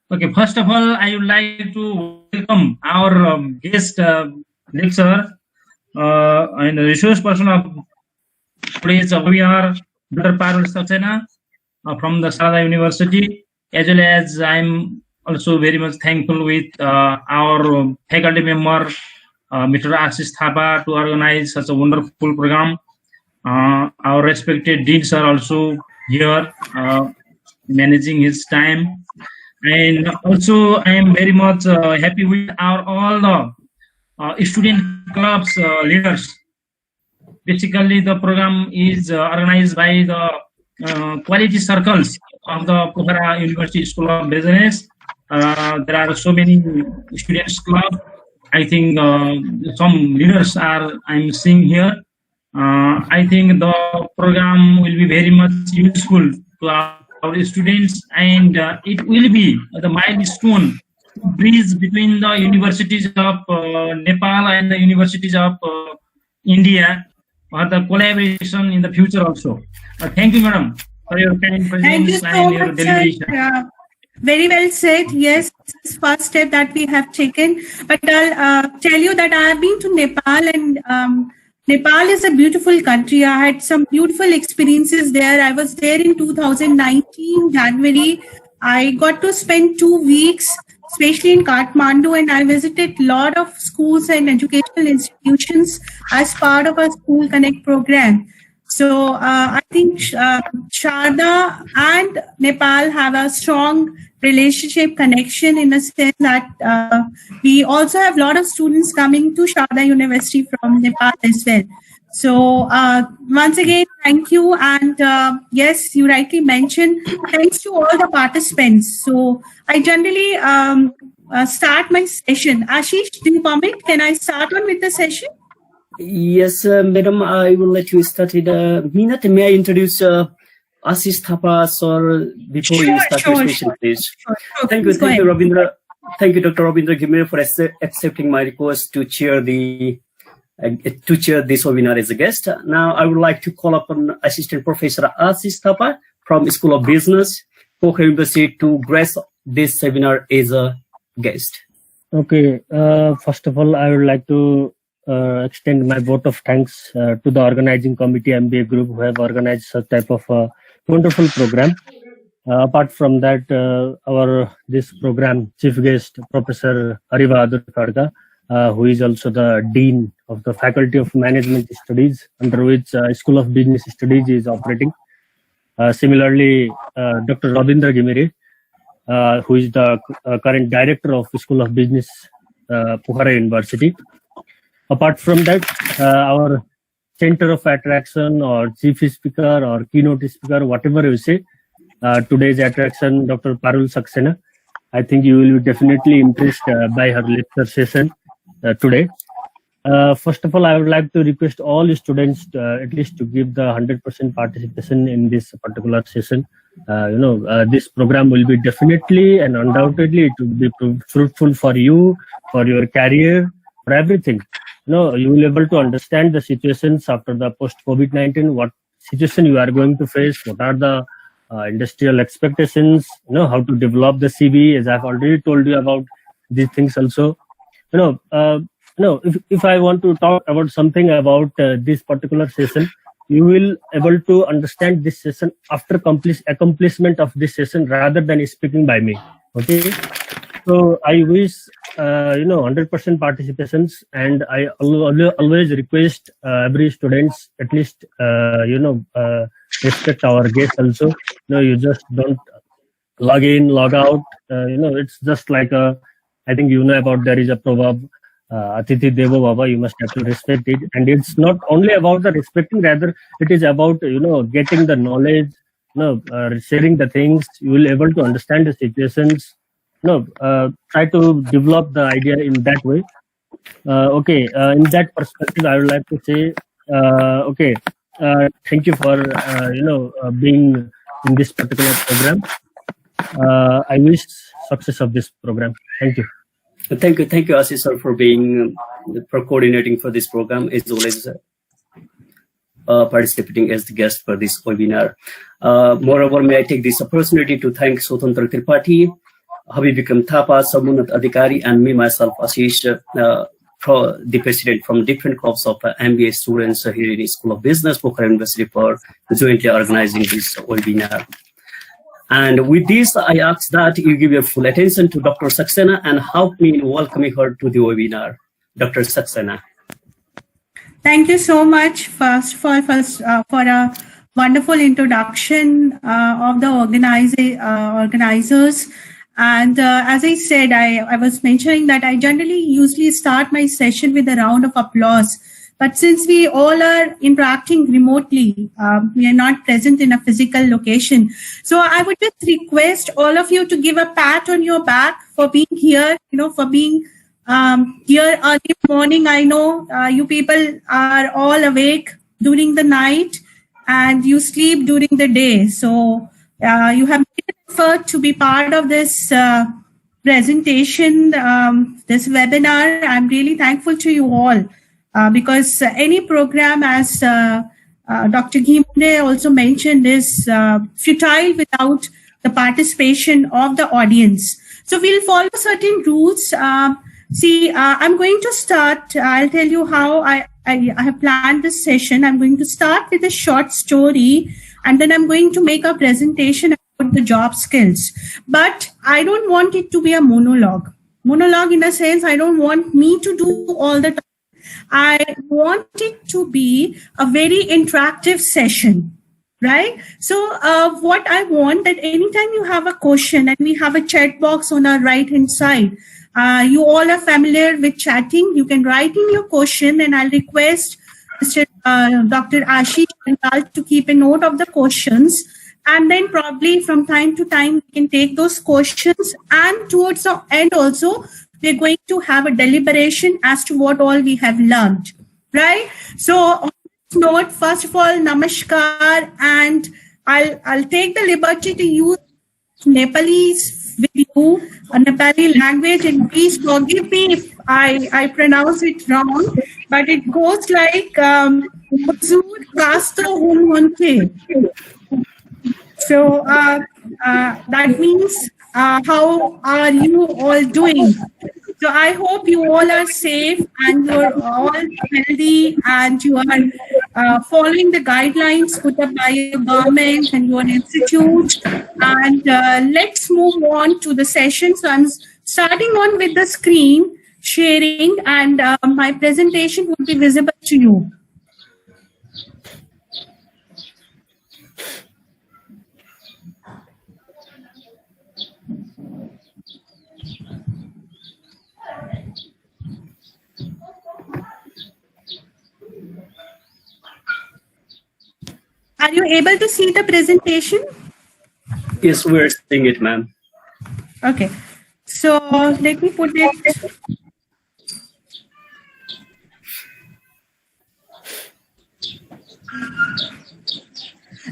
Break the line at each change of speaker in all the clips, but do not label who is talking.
Okay, first of all, I would like to welcome our guest lecturer and resource person of today's webinar, Dr. Parul Saxena from the Sharda University, as well as I'm also very much thankful with our faculty member, Mr. Ashish Thapa, to organize such a wonderful program. Our respected deans are also here managing his time. And also, I am very much happy with our all the student clubs leaders. Basically, the program is organized by the quality circles of the Pokhara University School of Business. There are so many students club. I think some leaders are I'm seeing here. I think the program will be very much useful to our students, and it will be the milestone bridge between the universities of Nepal and the universities of India, or the collaboration in the future also. Thank you, madam, for your kind presence and your deliberation.
Very well said. Yes, this is first step that we have taken. But I'll tell you that I have been to Nepal, and Nepal is a beautiful country. I had some beautiful experiences there. I was there in 2019, January. I got to spend 2 weeks, especially in Kathmandu, and I visited a lot of schools and educational institutions as part of our School Connect program. So I think Sharda and Nepal have a strong relationship connection in a sense that we also have a lot of students coming to Sharda University from Nepal as well. So once again, thank you. And yes, you rightly mentioned, thanks to all the participants. So I generally start my session. Ashish, do you permit? Can I start on with the session?
Yes, madam, I will let you start in a minute. May I introduce Ashish Thapa, sir, before you start your session, please? Thank you, Rabindara. Thank you, Dr. Rabindara Ghimire, for accepting my request to chair this webinar as a guest. Now, I would like to call upon Assistant Professor Ashish Thapa from School of Business, Pokhara University, to grace this seminar as a guest.
Okay. First of all, I would like to extend my vote of thanks to the organizing committee MBA group who have organized such type of wonderful program. Apart from that, this program chief guest, Professor Bahadur Khadka, who is also the Dean of the Faculty of Management Studies, under which School of Business Studies is operating. Similarly, Dr. Rabindara Ghimire, who is the current Director of School of Business, Pokhara University. Apart from that, our center of attraction or chief speaker or keynote speaker, whatever you say, today's attraction, Dr. Parul Saxena. I think you will be definitely impressed by her lecture session today. First of all, I would like to request all students at least to give the 100% participation in this particular session. This program will be definitely and undoubtedly it will be fruitful for you, for your career, for everything. You will be able to understand the situations after the post-COVID-19, what situation you are going to face, what are the industrial expectations, how to develop the CV, as I've already told you about these things also. If I want to talk about something about this particular session, you will able to understand this session after accomplishment of this session rather than speaking by me. Okay. So I wish 100% participations, and I always request every students at least respect our guests also. You just don't log in, log out. It's just like I think about there is a proverb, Atithi Devo Baba. You must have to respect it, and it's not only about the respecting, rather it is about getting the knowledge, sharing the things. You will able to understand the situations. Try to develop the idea in that way. In that perspective, I would like to say, thank you for being in this particular program. I wish success of this program. Thank you.
Thank you, Ashish sir, for coordinating for this program, as well as participating as the guest for this webinar. Moreover, may I take this opportunity to thank Swatantra Tripathi, Habibikam Thapa, Samunat Adhikari, and me, myself, Ashish, the president from different clubs of MBA students here in the School of Business, Pokhara University, for jointly organizing this webinar. And with this, I ask that you give your full attention to Dr. Saxena and help me in welcoming her to the webinar. Dr. Saxena.
Thank you so much, first of all, for a wonderful introduction of the organizers. And as I said, I was mentioning that I usually start my session with a round of applause. But since we all are interacting remotely, we are not present in a physical location. So I would just request all of you to give a pat on your back for being here, for being here early morning. I know you people are all awake during the night and you sleep during the day. So you have made an effort to be part of this presentation, this webinar. I'm really thankful to you all. Because any program, as Dr. Ghimire also mentioned, is futile without the participation of the audience. So we'll follow certain rules. I'm going to start. I'll tell you how I have planned this session. I'm going to start with a short story, and then I'm going to make a presentation about the job skills. But I don't want it to be a monologue. Monologue in a sense, I don't want me to do all the time. I want it to be a very interactive session, right? So what I want that anytime you have a question, and we have a chat box on our right-hand side, you all are familiar with chatting. You can write in your question, and I'll request Mr. Dr. Ashish Aryal to keep a note of the questions. And then probably from time to time, we can take those questions, and towards the end also, we're going to have a deliberation as to what all we have learned, right? So on this note, first of all, namaskar, and I'll take the liberty to use Nepalese with you, a Nepali language, and please forgive me if I pronounce it wrong, but it goes like Bahadur Kasto Hunhunte. So that means how are you all doing? So I hope you all are safe and you're all healthy and you are following the guidelines put up by your government and your institute. And let's move on to the session. So I'm starting on with the screen sharing, and my presentation will be visible to you. Are you able to see the presentation?
Yes, we're seeing it, ma'am.
Okay. So let me put it.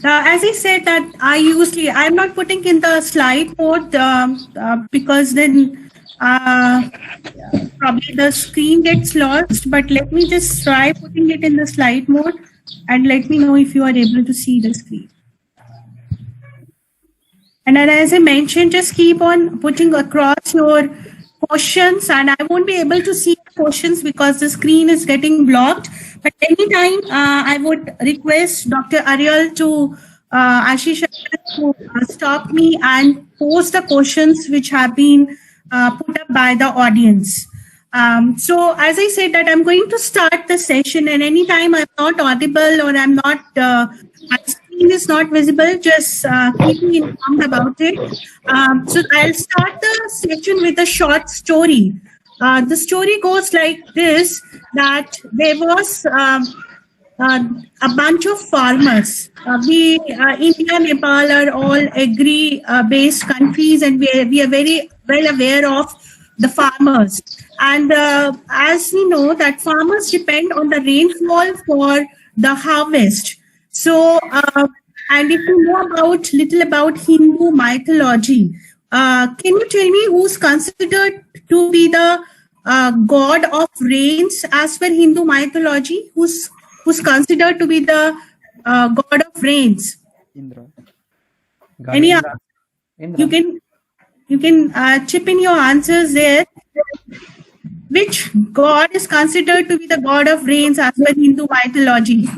As I said that I'm not putting in the slide mode because then probably the screen gets lost, but let me just try putting it in the slide mode and let me know if you are able to see the screen. And then, as I mentioned, just keep on putting across your questions, and I won't be able to see the questions because the screen is getting blocked. But anytime I would request Dr. Aryal to Ashish Aryal to stop me and post the questions which have been put up by the audience. So as I said that I'm going to start the session, and anytime I'm not audible or I'm not, my screen is not visible, just keep me informed about it. So I'll start the session with a short story. The story goes like this, that there was a bunch of farmers. India, Nepal are all agri-based countries, and we are very well aware of the farmers. And as we know that farmers depend on the rainfall for the harvest. So, and if you know little about Hindu mythology, can you tell me who's considered to be the god of rains as per Hindu mythology? Who's considered to be the god of rains?
Indra.
Any other? You can. You can chip in your answers there. Which god is considered to be the god of rains as per Hindu mythology?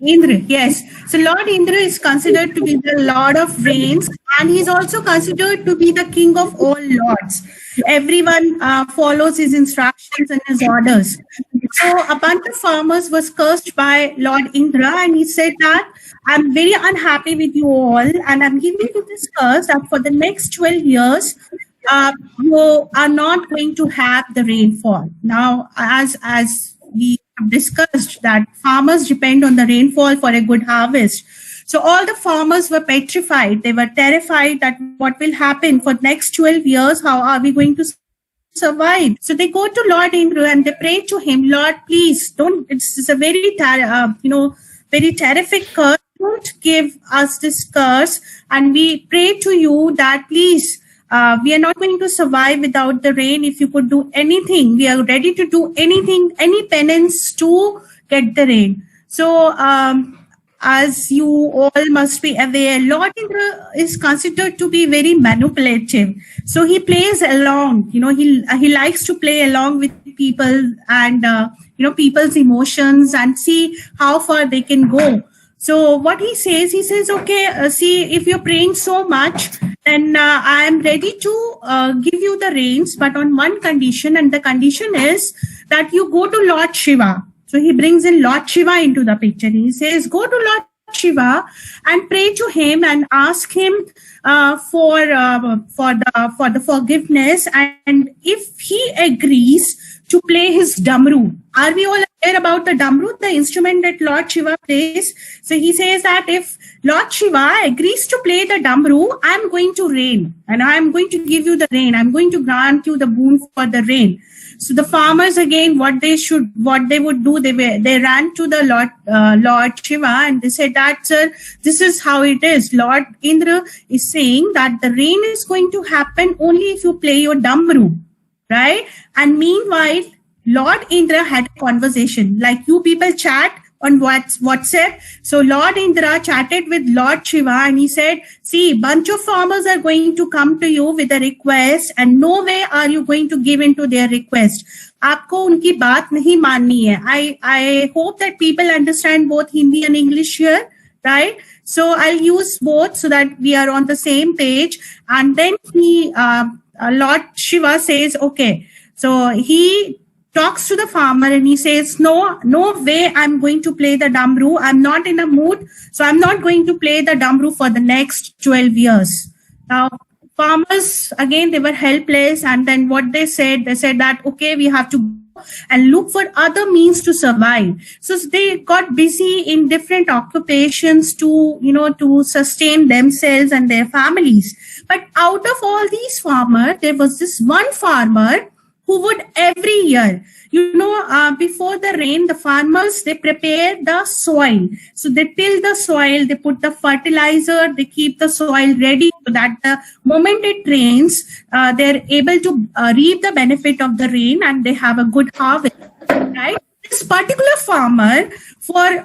Indra, yes. So Lord Indra is considered to be the Lord of rains, and he's also considered to be the king of all lords. Everyone follows his instructions and his orders. So a bunch of farmers was cursed by Lord Indra, and he said that I'm very unhappy with you all, and I'm giving you this curse that for the next 12 years, you are not going to have the rainfall. Now, as we have discussed that farmers depend on the rainfall for a good harvest. So all the farmers were petrified. They were terrified that what will happen for next 12 years, how are we going to survive? So they go to Lord Indra and they pray to him, Lord, please don't, it's a very, very terrific curse. Don't give us this curse. And we pray to you that please, we are not going to survive without the rain. If you could do anything, we are ready to do anything, any penance to get the rain. So, as you all must be aware, Lord Indra is considered to be very manipulative. So he plays along, he likes to play along with people and, people's emotions and see how far they can go. So what he says, okay, see, if you're praying so much, then I am ready to give you the rains, but on one condition, and the condition is that you go to Lord Shiva. So he brings in Lord Shiva into the picture. He says, go to Lord Shiva and pray to him and ask him for the forgiveness. And if he agrees to play his damru, are we all aware about the damru, the instrument that Lord Shiva plays? So he says that if Lord Shiva agrees to play the damru, I'm going to rain and I'm going to give you the rain. I'm going to grant you the boon for the rain. So the farmers again, what they would do, they ran to the Lord Shiva and they said that, sir, this is how it is. Lord Indra is saying that the rain is going to happen only if you play your damru, right? And meanwhile, Lord Indra had a conversation like you people chat on WhatsApp. So Lord Indra chatted with Lord Shiva and he said, see, bunch of farmers are going to come to you with a request and no way are you going to give in to their request. Aapko unki baat nahi manni hai. I hope that people understand both Hindi and English here, right? So I'll use both so that we are on the same page. And then Lord Shiva says, okay. So he talks to the farmer and he says, no way I'm going to play the damru. I'm not in a mood. So I'm not going to play the damru for the next 12 years. Now, farmers, again, they were helpless. And then what they said that, okay, we have to go and look for other means to survive. So they got busy in different occupations to sustain themselves and their families. But out of all these farmers, there was this one farmer who would every year, before the rain, the farmers, they prepare the soil. So they till the soil, they put the fertilizer, they keep the soil ready so that the moment it rains, they're able to reap the benefit of the rain and they have a good harvest, right? This particular farmer, for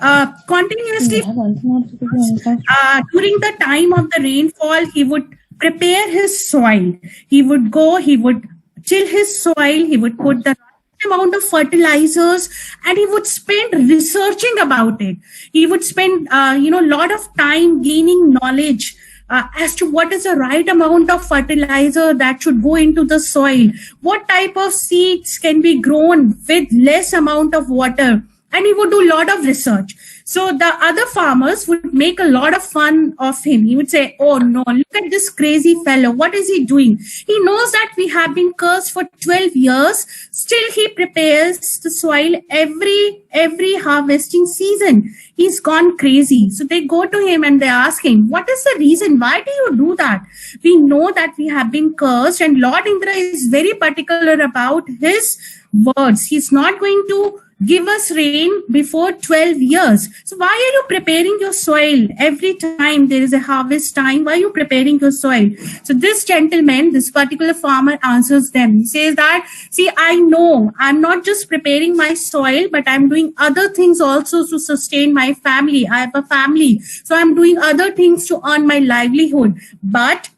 continuously, during the time of the rainfall, he would prepare his soil. He would go, he would till his soil, he would put the right amount of fertilizers and he would spend researching about it. He would spend, lot of time gaining knowledge as to what is the right amount of fertilizer that should go into the soil. What type of seeds can be grown with less amount of water. And he would do a lot of research. So the other farmers would make a lot of fun of him. He would say, oh no, look at this crazy fellow. What is he doing? He knows that we have been cursed for 12 years. Still he prepares the soil every harvesting season. He's gone crazy. So they go to him and they ask him, what is the reason? Why do you do that? We know that we have been cursed and Lord Indra is very particular about his words. He's not going to give us rain before 12 years. So why are you preparing your soil every time there is a harvest time? Why are you preparing your soil? So this gentleman, this particular farmer answers them. He says that, see, I know I'm not just preparing my soil, but I'm doing other things also to sustain my family. I have a family. So I'm doing other things to earn my livelihood. But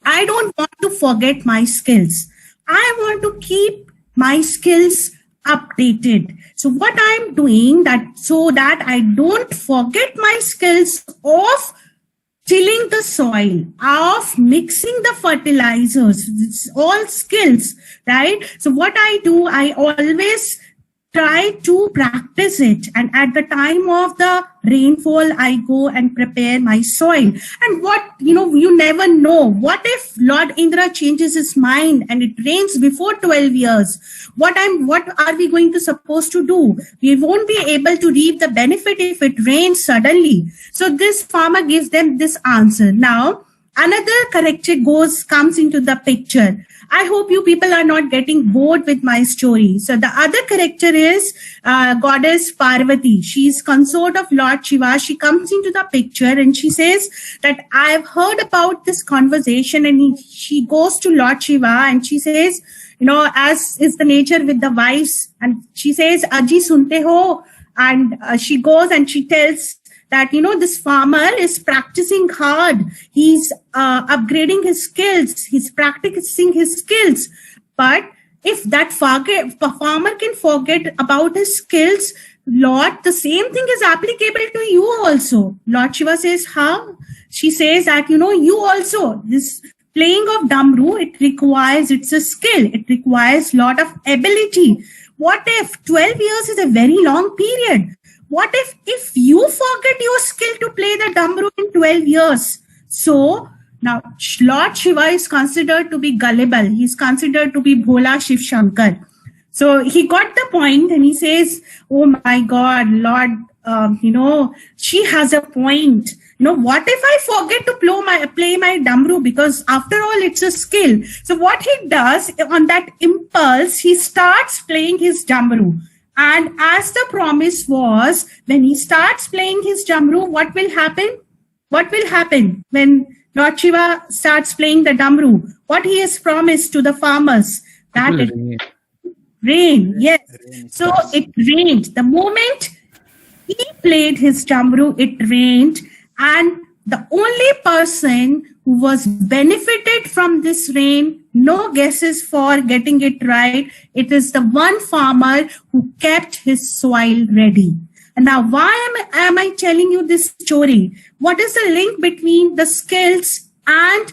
I don't want to forget my skills. I want to keep my skills updated. So what I'm doing that so that I don't forget my skills of tilling the soil, of mixing the fertilizers, it's all skills, right? So what I do, I always try to practice it. And at the time of the rainfall, I go and prepare my soil. And what, you never know. What if Lord Indra changes his mind and it rains before 12 years? What are we going to supposed to do? We won't be able to reap the benefit if it rains suddenly. So this farmer gives them this answer. Now, another character comes into the picture. I hope you people are not getting bored with my story. So the other character is goddess Parvati. She's consort of Lord Shiva. She comes into the picture and she says that I've heard about this conversation, and she goes to Lord Shiva and she says, as is the nature with the wives, and she says, Aji sunte ho, and she goes and she tells that, this farmer is practicing hard. He's upgrading his skills. He's practicing his skills. But if that farmer can forget about his skills, Lord, the same thing is applicable to you also. Lord Shiva says, how? She says that, you also, this playing of Damru, it's a skill. It requires lot of ability. What if 12 years is a very long period? What if you forget your skill to play the Damru in 12 years? So now Lord Shiva is considered to be gullible. He's considered to be Bhola Shiv Shankar. So he got the point and he says, oh my God, Lord, she has a point. What if I forget to play my Damru? Because after all, it's a skill. So what he does on that impulse, he starts playing his Damru. And as the promise was, when he starts playing his Damru, what will happen? What will happen when Lord Shiva starts playing the Damru? What he has promised to the farmers? That it rain. Yes. So it rained. The moment he played his Damru, it rained. And the only person who was benefited from this rain, no guesses for getting it right, it is the one farmer who kept his soil ready. And now, why am I telling you this story? What is the link between the skills and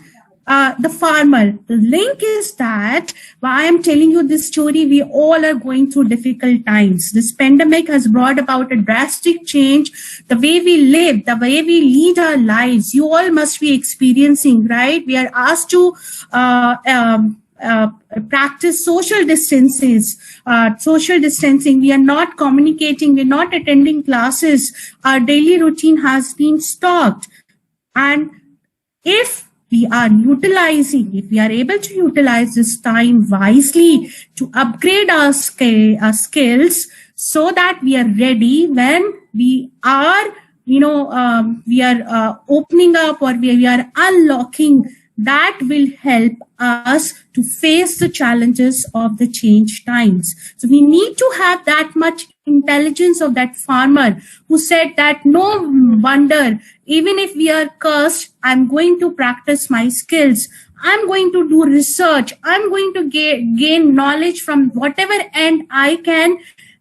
the farmer? The link is that why I'm telling you this story, we all are going through difficult times. This pandemic has brought about a drastic change. The way we live, the way we lead our lives, you all must be experiencing, right? We are asked to practice social distancing. We are not communicating. We're not attending classes. Our daily routine has been stopped. And if we are able to utilize this time wisely to upgrade our skills so that we are ready when we are, opening up or we are unlocking, that will help us to face the challenges of the change times. So we need to have that much intelligence of that farmer who said that no wonder, even if we are cursed, I'm going to practice my skills. I'm going to do research. I'm going to gain knowledge from whatever end I can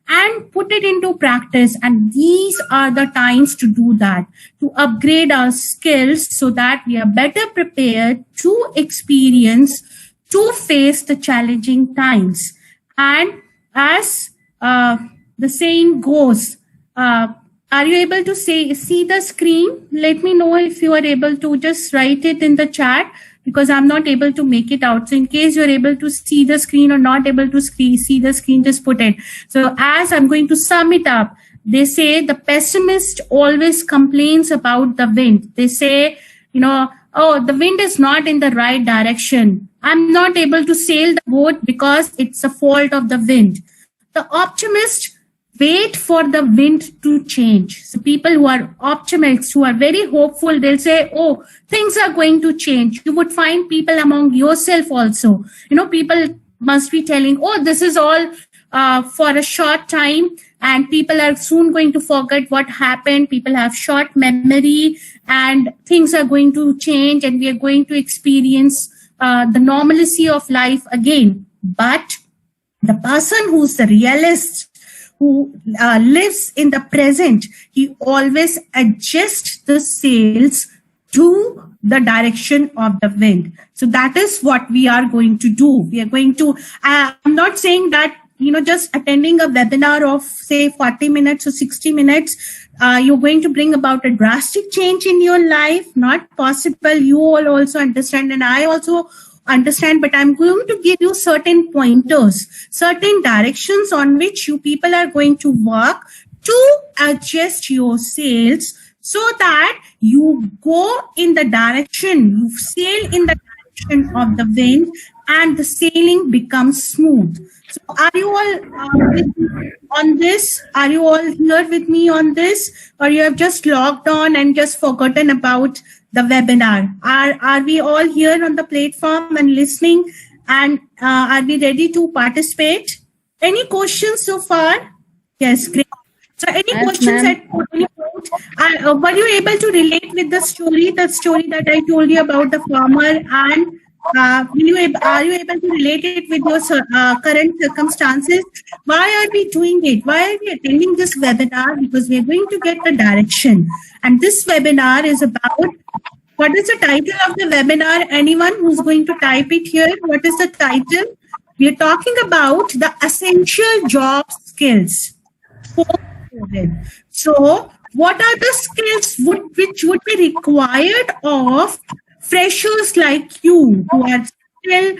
and put it into practice. And these are the times to do that, to upgrade our skills so that we are better prepared to experience, to face the challenging times. And as the saying goes, are you able to see the screen? Let me know if you are able to. Just write it in the chat, because I'm not able to make it out. So in case you're able to see the screen or not able to see the screen, just put it. So as I'm going to sum it up, they say the pessimist always complains about the wind. They say, oh, the wind is not in the right direction. I'm not able to sail the boat because it's a fault of the wind. The optimist wait for the wind to change. So people who are optimists, who are very hopeful, they'll say, oh, things are going to change. You would find people among yourself also. People must be telling, oh, this is all for a short time, and people are soon going to forget what happened. People have short memory, and things are going to change, and we are going to experience the normalcy of life again. But the person who's the realist, who lives in the present, he always adjusts the sails to the direction of the wind. So that is what we are going to do. We are going to, I'm not saying that, just attending a webinar of say 40 minutes or 60 minutes, you're going to bring about a drastic change in your life. Not possible. You all also understand, and I also understand, but I'm going to give you certain pointers, certain directions on which you people are going to work to adjust your sails so that you go in the direction, you sail in the direction of the wind, and the sailing becomes smooth. So are you all with me on this? Are you all here with me on this? Or you have just logged on and just forgotten about the webinar? Are we all here on the platform and listening? And are we ready to participate? Any questions so far? Yes, great. So any questions at any point? Were you able to relate with the story that I told you about the farmer, and are you able to relate it with your current circumstances? Why are we doing it? Why are we attending this webinar? Because we are going to get the direction. And this webinar is about, what is the title of the webinar? Anyone who's going to type it here? What is the title? We are talking about the essential job skills for COVID. So what are the skills which would be required of freshers like you, who are still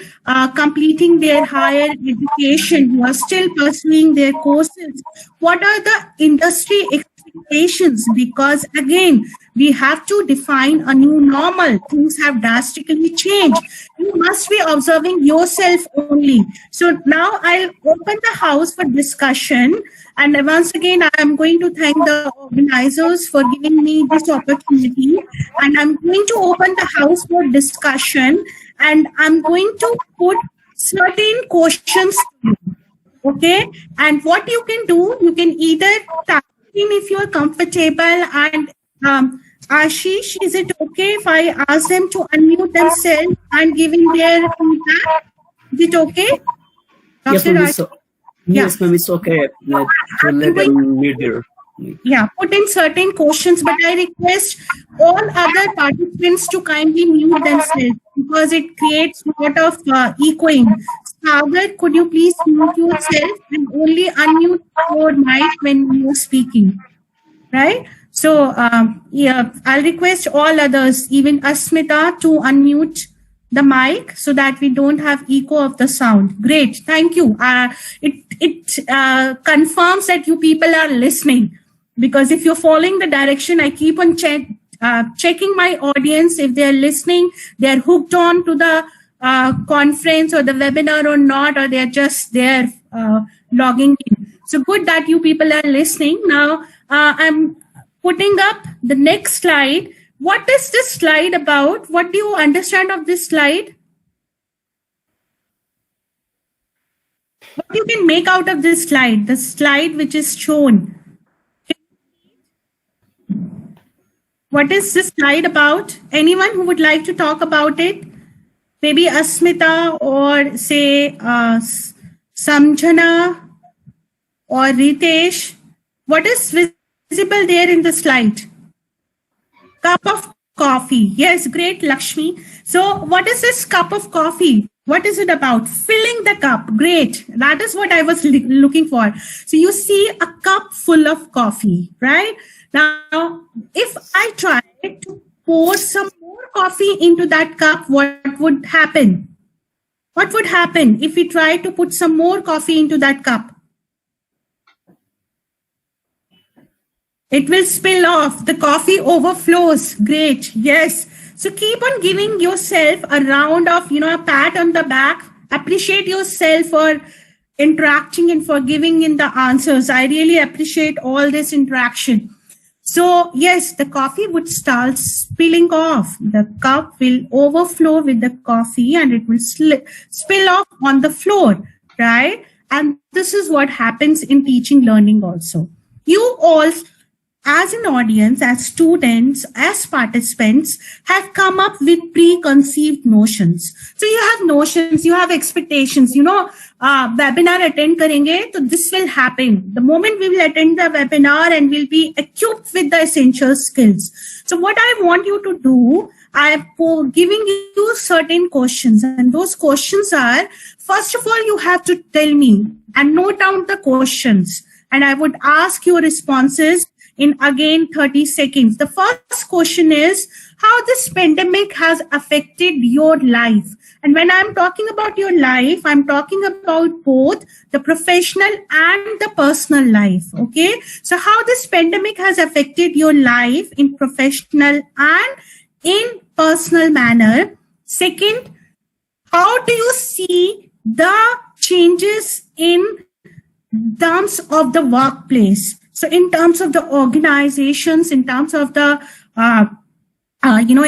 completing their higher education, who are still pursuing their courses? What are the industry expectations? Because again, we have to define a new normal. Things have drastically changed. You must be observing yourself only. So now I'll open the house for discussion. And once again, I am going to thank the organizers for giving me this opportunity. And I'm going to open the house for discussion. And I'm going to put certain questions to you. Okay? And what you can do, you can either type in if you're comfortable. And Ashish, is it okay if I ask them to unmute themselves and giving their feedback? Is it okay?
Yes, ma'am. Yes, ma'am, it's okay to let them meet there.
Yeah, put in certain questions, but I request all other participants to kindly mute themselves because it creates a lot of echoing. Sagar, could you please mute yourself and only unmute your mic when you're speaking, right? So, yeah, I'll request all others, even Asmita, to unmute the mic so that we don't have echo of the sound. Great, thank you. It confirms that you people are listening, because if you're following the direction, I keep on checking my audience. If they're listening, they're hooked on to the conference or the webinar or not, or they're just there logging in. So good that you people are listening. Now, I'm putting up the next slide. What is this slide about? What do you understand of this slide? What you can make out of this slide, the slide which is shown. What is this slide about? Anyone who would like to talk about it? Maybe Asmita or say Samjana or Ritesh. What is visible there in the slide? Cup of coffee. Yes, great, Lakshmi. So what is this cup of coffee? What is it about? Filling the cup. Great. That is what I was looking for. So you see a cup full of coffee, right? Now, if I try to pour some more coffee into that cup, what would happen? What would happen if we try to put some more coffee into that cup? It will spill off. The coffee overflows. Great. Yes. So keep on giving yourself a round of, a pat on the back. Appreciate yourself for interacting and for giving in the answers. I really appreciate all this interaction. So yes, the coffee would start spilling off. The cup will overflow with the coffee and it will spill off on the floor, right? And this is what happens in teaching learning also. You all, as an audience, as students, as participants, have come up with preconceived notions. So you have notions, you have expectations, webinar attend karenge, so this will happen. The moment we will attend the webinar and we'll be equipped with the essential skills. So what I want you to do, I'm giving you certain questions, and those questions are, first of all, you have to tell me and note down the questions, and I would ask your responses in again 30 seconds. The first question is how this pandemic has affected your life. And when I'm talking about your life, I'm talking about both the professional and the personal life. Okay. So how this pandemic has affected your life in professional and in personal manner. Second, how do you see the changes in terms of the workplace? So in terms of the organizations, in terms of the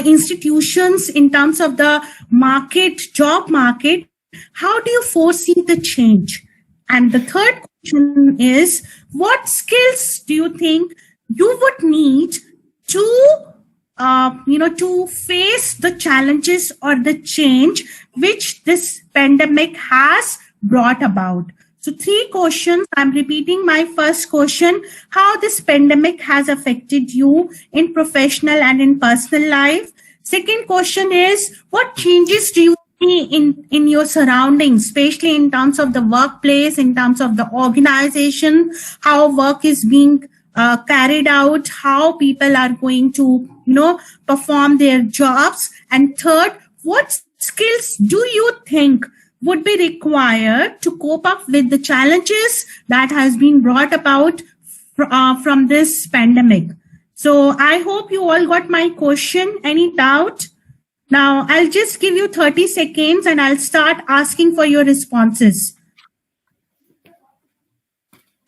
institutions, in terms of the market, job market, how do you foresee the change? And the third question is, what skills do you think you would need to to face the challenges or the change which this pandemic has brought about? So 3 questions. I'm repeating my first question, how this pandemic has affected you in professional and in personal life. Second question is, what changes do you see in your surroundings, especially in terms of the workplace, in terms of the organization, how work is being carried out, how people are going to, perform their jobs. And third, what skills do you think would be required to cope up with the challenges that has been brought about from this pandemic? So I hope you all got my question. Any doubt? Now I'll just give you 30 seconds and I'll start asking for your responses.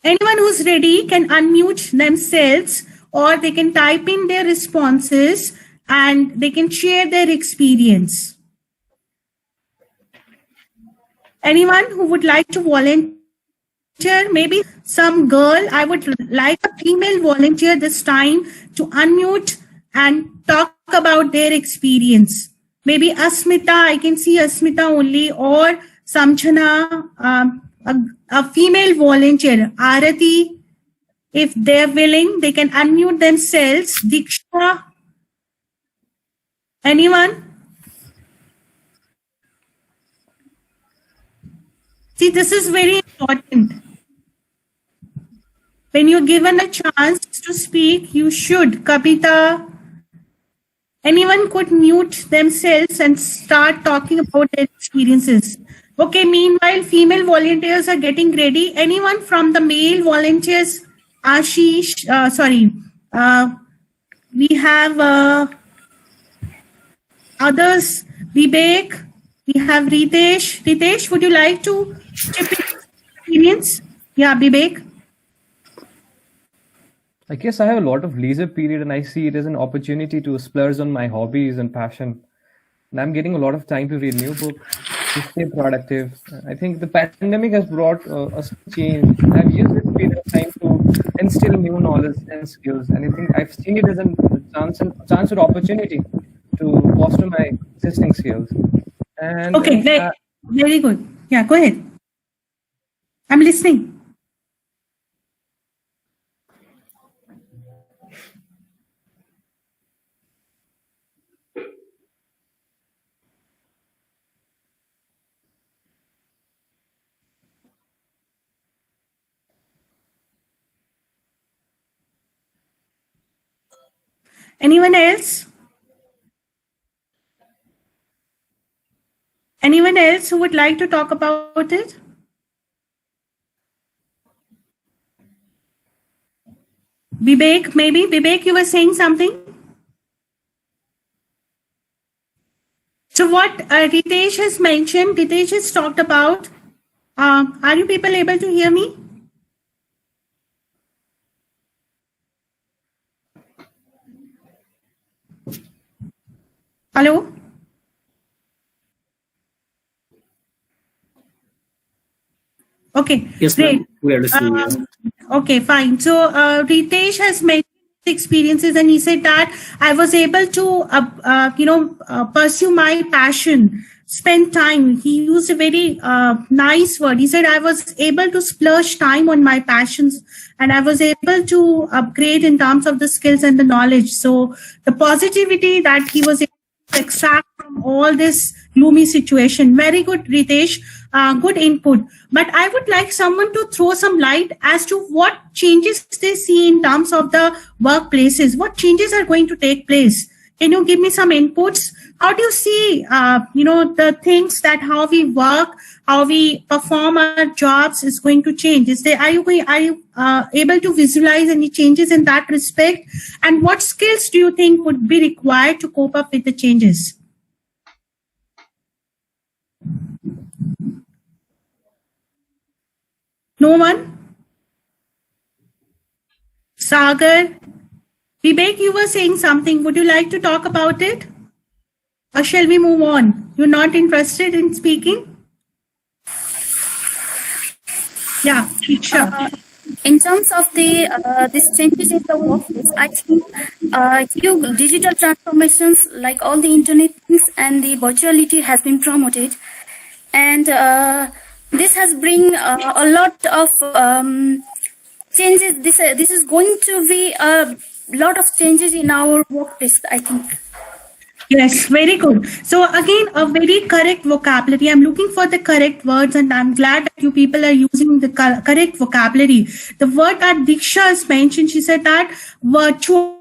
Anyone who's ready can unmute themselves, or they can type in their responses and they can share their experience. Anyone who would like to volunteer, maybe some girl, I would like a female volunteer this time to unmute and talk about their experience. Maybe Asmita, I can see Asmita only, or Samchana, a female volunteer. Arati, if they're willing, they can unmute themselves. Diksha, anyone? See, this is very important. When you're given a chance to speak, you should. Kapita, anyone could mute themselves and start talking about their experiences. Okay, meanwhile, female volunteers are getting ready. Anyone from the male volunteers? Ashish, we have others. Vivek, we have Ritesh. Ritesh, would you like to chip in experience? Yeah, Vivek.
I guess I have a lot of leisure period and I see it as an opportunity to splurge on my hobbies and passion. And I'm getting a lot of time to read new books, to stay productive. I think the pandemic has brought us change. I've used this period of time to instill new knowledge and skills. And I think I've seen it as a chance or opportunity to foster my existing skills. And
okay, very good. Yeah, go ahead. I'm listening. Anyone else? Anyone else who would like to talk about it? Vivek, maybe? Vivek, you were saying something? So what Ritesh has mentioned, Ritesh has talked about Are you people able to hear me? Hello? Okay,
yes,
great.
we are listening.
Okay, fine. So Ritesh has mentioned experiences, and he said that I was able to, pursue my passion, spend time. He used a very nice word. He said I was able to splurge time on my passions, and I was able to upgrade in terms of the skills and the knowledge. So the positivity that he was able to extract from all this gloomy situation. Very good, Ritesh. Good input. But I would like someone to throw some light as to what changes they see in terms of the workplaces. What changes are going to take place? Can you give me some inputs? How do you see, the things that how we work, how we perform our jobs is going to change? Are you able to visualize any changes in that respect? And what skills do you think would be required to cope up with the changes? No one? Sagar? Vivek, you were saying something. Would you like to talk about it? Or shall we move on? You're not interested in speaking? Yeah, sure.
In terms of these changes in the workplace, I think few digital transformations like all the internet things and the virtuality has been promoted, and this has bring a lot of changes. This is going to be a lot of changes in our workplace, I think.
Yes, very good. So again, a very correct vocabulary. I'm looking for the correct words, and I'm glad that you people are using the correct vocabulary. The word that Diksha has mentioned, she said that virtual.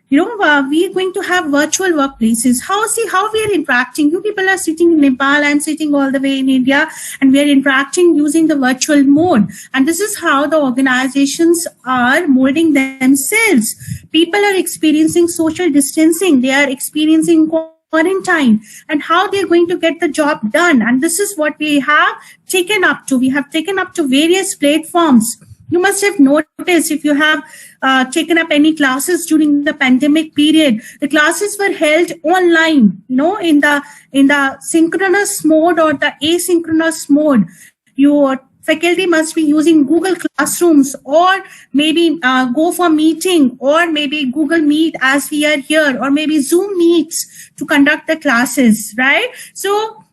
We are going to have virtual workplaces. How we are interacting? You people are sitting in Nepal, I'm sitting all the way in India, and we are interacting using the virtual mode. And this is how the organizations are molding themselves. People are experiencing social distancing. They are experiencing quarantine, and how they're going to get the job done. And this is what we have taken up to. We have taken up to various platforms. You must have noticed, if you have taken up any classes during the pandemic period, the classes were held online, in the synchronous mode or the asynchronous mode. Your faculty must be using Google Classrooms, or maybe Go for Meeting, or maybe Google Meet as we are here, or maybe Zoom Meets to conduct the classes, right? So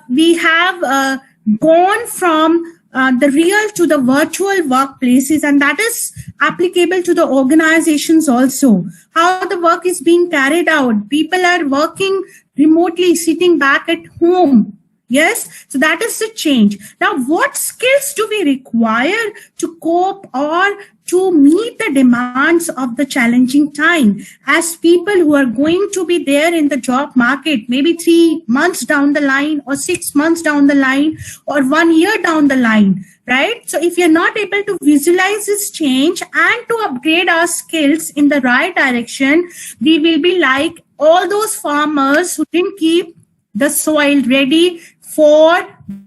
we have gone from the real to the virtual workplaces, and that is applicable to the organizations also. How the work is being carried out. People are working remotely, sitting back at home. Yes, so that is the change. Now, what skills do we require to cope or to meet the demands of the challenging time as people who are going to be there in the job market, maybe 3 months down the line, or 6 months down the line, or 1 year down the line, right? So if you're not able to visualize this change and to upgrade our skills in the right direction, we will be like all those farmers who didn't keep the soil ready for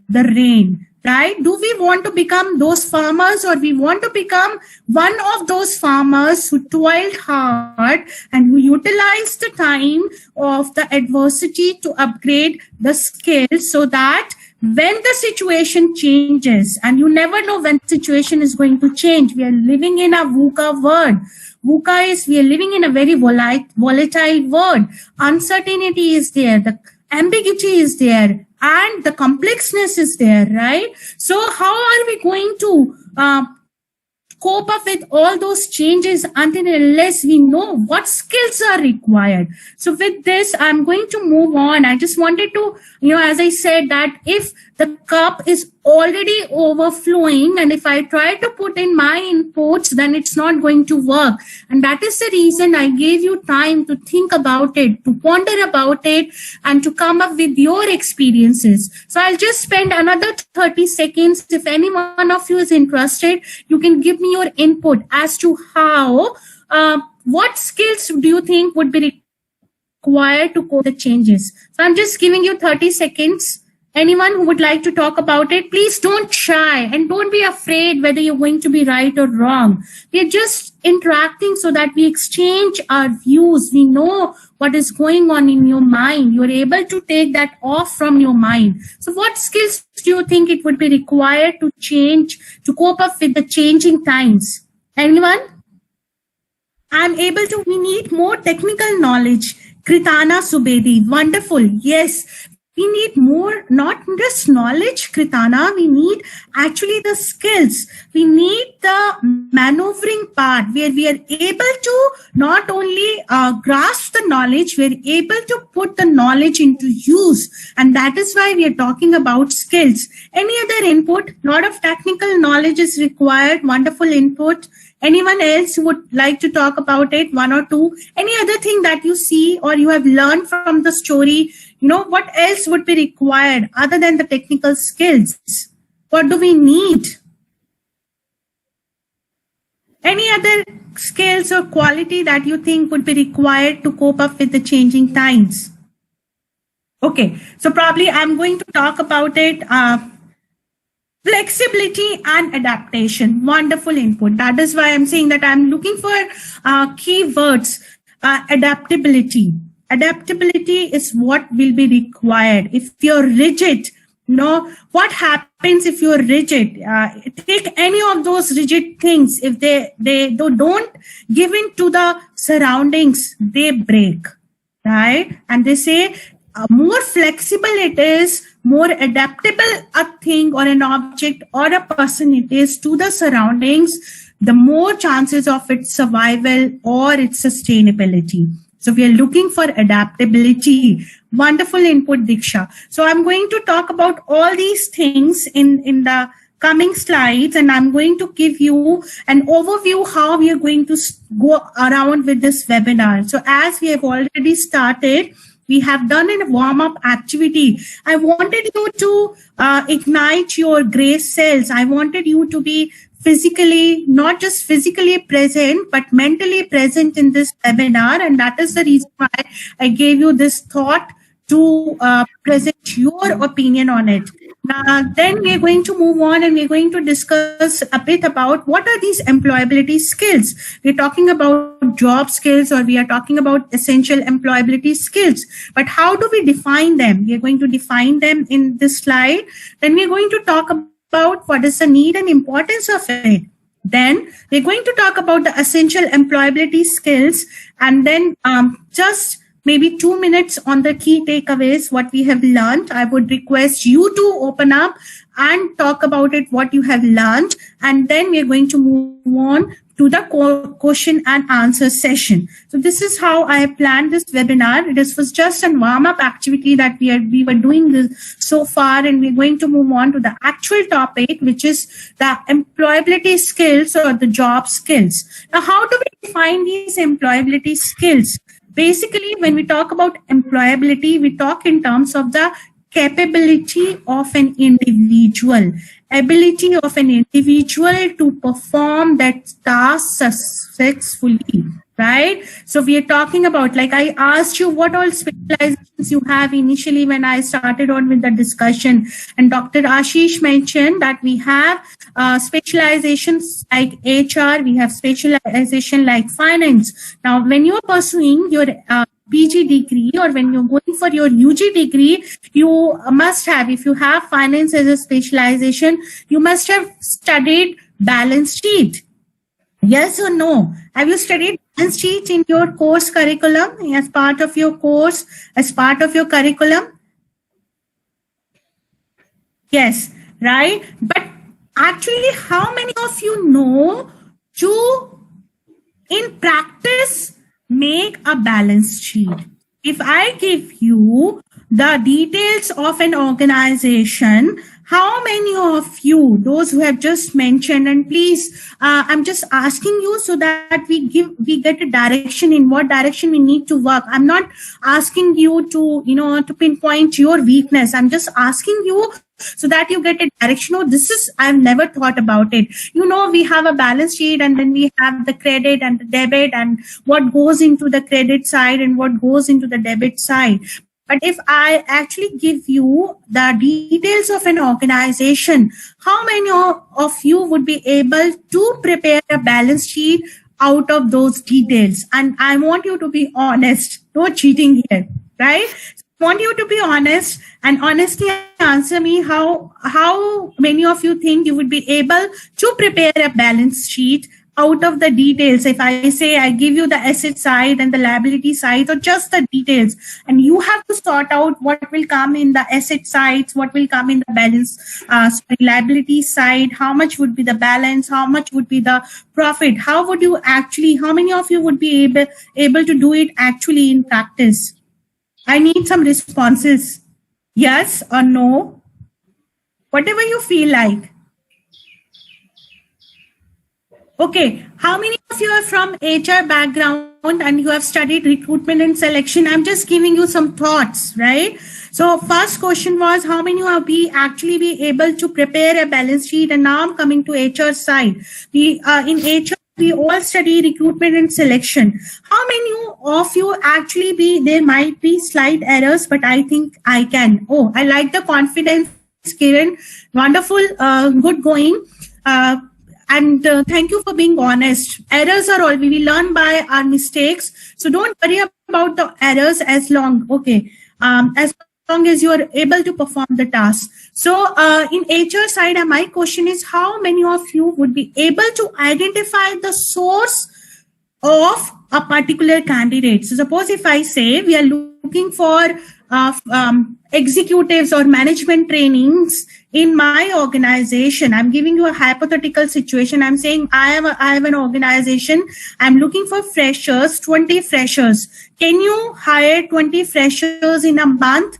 the rain, right? Do we want to become those farmers, or we want to become one of those farmers who toiled hard and who utilized the time of the adversity to upgrade the skills, so that when the situation changes, and you never know when the situation is going to change. We are living in a VUCA world. VUCA is, we are living in a very volatile world. Uncertainty is there. The ambiguity is there, and the complexness is there, right? So how are we going to cope up with all those changes until and unless we know what skills are required? So with this, I'm going to move on. I just wanted to, as I said, that if the cup is already overflowing, and if I try to put in my inputs, then it's not going to work. And that is the reason I gave you time to think about it, to ponder about it, and to come up with your experiences. So I'll just spend another 30 seconds. If any one of you is interested, you can give me your input as to how, what skills do you think would be required to code the changes. So I'm just giving you 30 seconds. Anyone who would like to talk about it, please don't shy and don't be afraid whether you're going to be right or wrong. We're just interacting so that we exchange our views. We know what is going on in your mind. You're able to take that off from your mind. So what skills do you think it would be required to change, to cope up with the changing times? Anyone? We need more technical knowledge. Kritana Subedi, wonderful. Yes. We need more, not just knowledge, Kritana. We need actually the skills. We need the maneuvering part where we are able to not only grasp the knowledge, we are able to put the knowledge into use. And that is why we are talking about skills. Any other input? A lot of technical knowledge is required. Wonderful input. Anyone else who would like to talk about it? One or two? Any other thing that you see or you have learned from the story? You know, what else would be required other than the technical skills? What do we need? Any other skills or quality that you think would be required to cope up with the changing times? Okay, so probably I'm going to talk about it. Flexibility and adaptation. Wonderful input. That is why I'm saying that I'm looking for keywords. Adaptability. Adaptability is what will be required. If you're rigid, you know, what happens if you're rigid? Take any of those rigid things. If they don't give in to the surroundings, they break, right? And they say more flexible it is, more adaptable a thing or an object or a person it is to the surroundings, the more chances of its survival or its sustainability. So we are looking for adaptability. Wonderful input, Diksha. So I'm going to talk about all these things in the coming slides, and I'm going to give you an overview how we are going to go around with this webinar. So as we have already started, we have done a warm-up activity. I wanted you to ignite your gray cells. I wanted you to be physically, not just physically present, but mentally present in this webinar. And that is the reason why I gave you this thought to present your opinion on it. Now, then we're going to move on and we're going to discuss a bit about what are these employability skills. We're talking about job skills or we are talking about essential employability skills. But how do we define them? We're going to define them in this slide. Then we're going to talk about what is the need and importance of it. Then we're going to talk about the essential employability skills and then just maybe 2 minutes on the key takeaways, what we have learned. I would request you to open up and talk about it, what you have learned. And then we're going to move on to the question and answer session. So this is how I have planned this webinar. This was just a warm-up activity that we were doing this so far, and we're going to move on to the actual topic, which is the employability skills or the job skills. Now, how do we define these employability skills? Basically, when we talk about employability, we talk in terms of the capability of an individual, ability of an individual to perform that task successfully, right? So we are talking about, like I asked you, what all specializations you have initially when I started on with the discussion. And Dr. Ashish mentioned that we have specializations like HR, we have specialization like finance. Now, when you are pursuing your PG degree or when you're going for your UG degree, you must have, if you have finance as a specialization, you must have studied balance sheet. Yes or no? Have you studied balance sheet in your course curriculum, as part of your course, as part of your curriculum? Yes, right? But actually, how many of you know to, in practice, make a balance sheet? If I give you the details of an organization, how many of you, those who have just mentioned, and please, I'm just asking you so that we get a direction in what direction we need to work. I'm not asking you to, to pinpoint your weakness. I'm just asking you so that you get a direction. Oh, I've never thought about it. We have a balance sheet and then we have the credit and the debit and what goes into the credit side and what goes into the debit side. But if I actually give you the details of an organization, how many of you would be able to prepare a balance sheet out of those details? And I want you to be honest, no cheating here, right? I want you to be honest and honestly answer me how many of you think you would be able to prepare a balance sheet out of the details. If I say I give you the asset side and the liability side, or just the details, and you have to sort out what will come in the asset sides, what will come in the balance, liability side, how much would be the balance, how much would be the profit. How would you actually, how many of you would be able to do it actually in practice? I need some responses. Yes or no? Whatever you feel like. Okay, how many of you are from HR background and you have studied recruitment and selection? I'm just giving you some thoughts, right? So first question was, how many of you actually be able to prepare a balance sheet? And now I'm coming to HR side. In HR, we all study recruitment and selection. How many of you actually there might be slight errors, but I think I can. Oh, I like the confidence, Kiran. Wonderful, good going. And thank you for being honest. Errors are all, we learn by our mistakes. So don't worry about the errors as long as you are able to perform the task. So in HR side, my question is, how many of you would be able to identify the source of a particular candidate? So suppose if I say we are looking for executives or management trainings in my organization. I'm giving you a hypothetical situation. I'm saying I have an organization. I'm looking for freshers, 20 freshers. Can you hire 20 freshers in a month?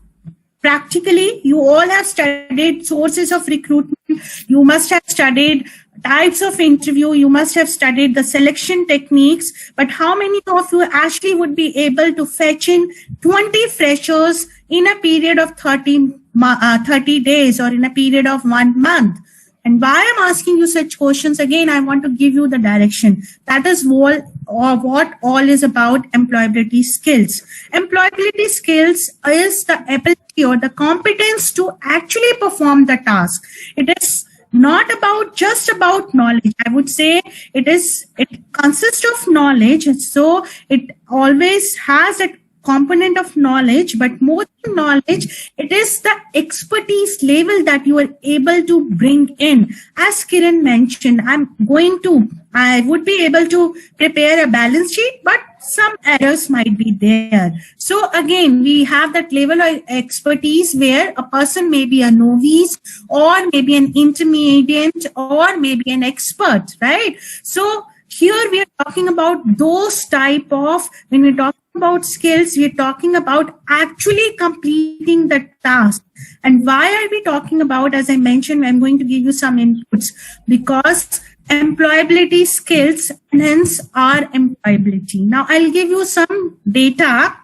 Practically, you all have studied sources of recruitment. You must have studied types of interview. You must have studied the selection techniques. But how many of you actually would be able to fetch in 20 freshers in a period of 30 days or in a period of 1 month? And why I'm asking you such questions, again, I want to give you the direction. That is what all is about employability skills. Employability skills is the ability or the competence to actually perform the task. It is not just about knowledge. I would say it consists of knowledge. So it always has a component of knowledge, but more than knowledge, it is the expertise level that you are able to bring in. As Kiran mentioned, I would be able to prepare a balance sheet, but some errors might be there. So again, we have that level of expertise where a person may be a novice or maybe an intermediate or maybe an expert, right? So here we are talking about those type of, when we talk about skills, we're talking about actually completing the task. And why are we talking about, as I mentioned, I'm going to give you some inputs, because employability skills enhance our employability. Now, I'll give you some data,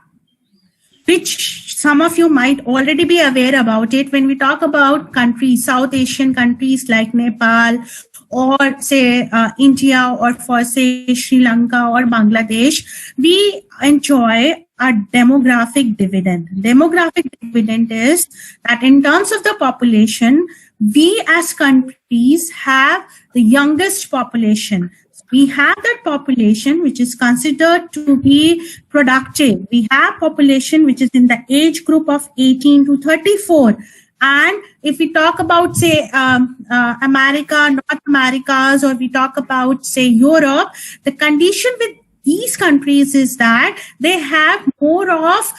which some of you might already be aware about it. When we talk about countries, South Asian countries like Nepal, or say India, or for say Sri Lanka or Bangladesh, we enjoy a demographic dividend. Demographic dividend is that in terms of the population, we as countries have the youngest population. We have that population which is considered to be productive. We have population which is in the age group of 18 to 34. And if we talk about, say, America, North Americas, or we talk about, say, Europe, the condition with these countries is that they have more of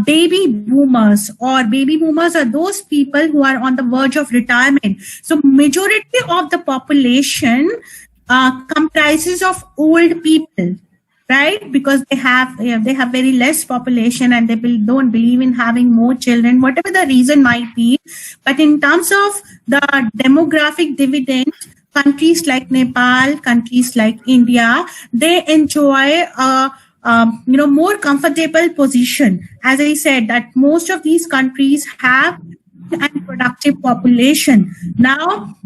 baby boomers, or baby boomers are those people who are on the verge of retirement. So majority of the population comprises of old people, right? Because they have very less population and they don't believe in having more children, whatever the reason might be. But in terms of the demographic dividend, countries like Nepal, countries like India, they enjoy more comfortable position. As I said, that most of these countries have an productive population. Now,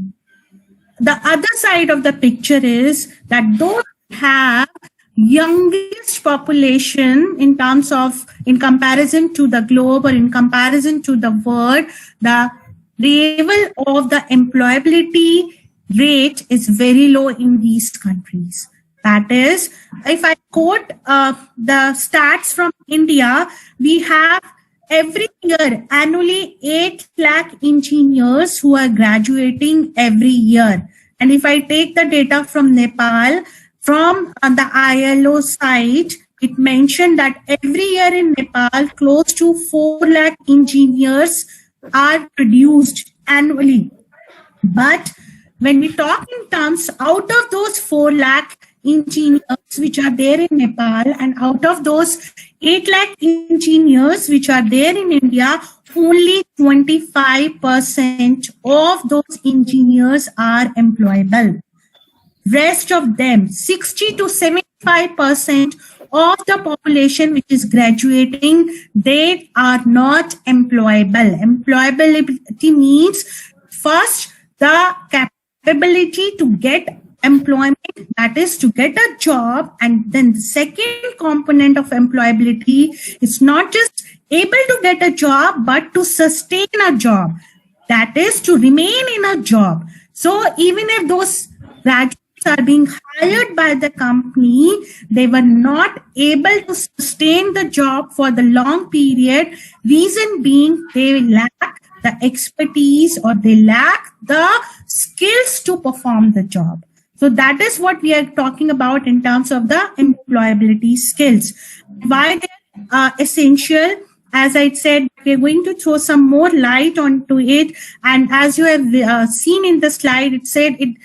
the other side of the picture is that those have youngest population in terms of, in comparison to the globe or in comparison to the world, the level of the employability rate is very low in these countries. That is, if I quote the stats from India, we have every year, annually 8 lakh engineers who are graduating every year. And if I take the data from Nepal, from the ILO site, it mentioned that every year in Nepal, close to 4 lakh engineers are produced annually. But when we talk in terms, out of those 4 lakh engineers which are there in Nepal, and out of those 8 lakh engineers which are there in India, only 25% of those engineers are employable. Rest of them, 60 to 75% of the population which is graduating, they are not employable. Employability means first the capability to get employment, that is to get a job, and then the second component of employability is not just able to get a job but to sustain a job, that is to remain in a job. So even if those graduates are being hired by the company, they were not able to sustain the job for the long period. Reason being, they lack the expertise or they lack the skills to perform the job. So that is what we are talking about in terms of the employability skills. Why they are essential? As I said, we're going to throw some more light onto it. And as you have seen in the slide, it said it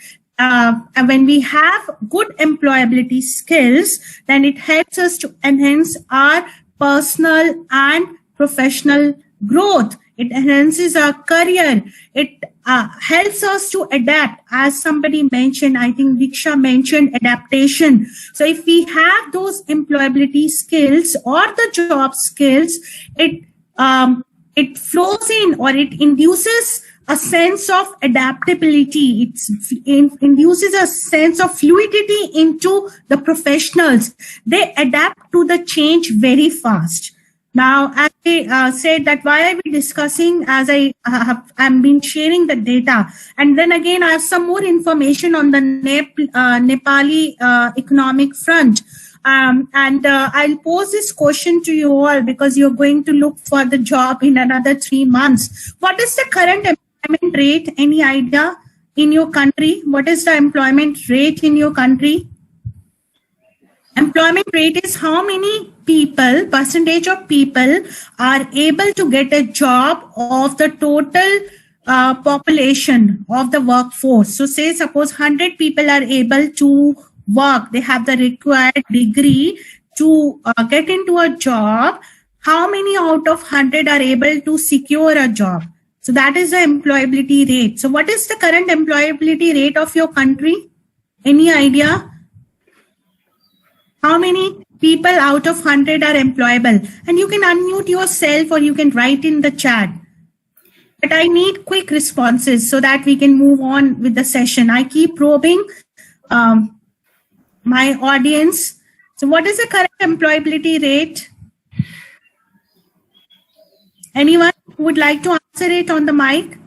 when we have good employability skills, then it helps us to enhance our personal and professional growth. It enhances our career. It helps us to adapt. As somebody mentioned, I think Diksha mentioned adaptation. So if we have those employability skills or the job skills, it flows in, or it induces a sense of adaptability. It induces a sense of fluidity into the professionals. They adapt to the change very fast. Now, as I said, that why are we discussing, as I've been sharing the data, and then again I have some more information on the Nepali economic front. I'll pose this question to you all because you're going to look for the job in another 3 months. What is the current employment rate? Any idea in your country? What is the employment rate in your country? Employment rate is how many people, percentage of people are able to get a job of the total population of the workforce. So say suppose 100 people are able to work, they have the required degree to get into a job. How many out of 100 are able to secure a job? So that is the employability rate. So what is the current employability rate of your country? Any idea? How many people out of 100 are employable? And you can unmute yourself or you can write in the chat. But I need quick responses so that we can move on with the session. I keep probing my audience. So what is the current employability rate? Anyone who would like to answer it on the mic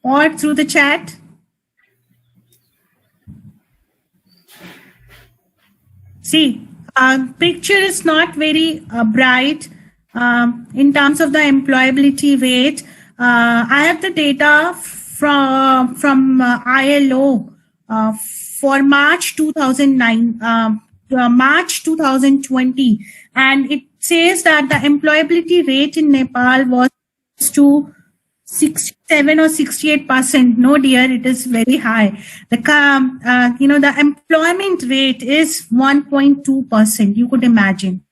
or through the chat? See, picture is not very bright in terms of the employability rate. I have the data from ILO for March 2009, March 2020, and it says that the employability rate in Nepal was to 67 or 68%. No, dear, it is very high. The employment rate is 1.2%. You could imagine.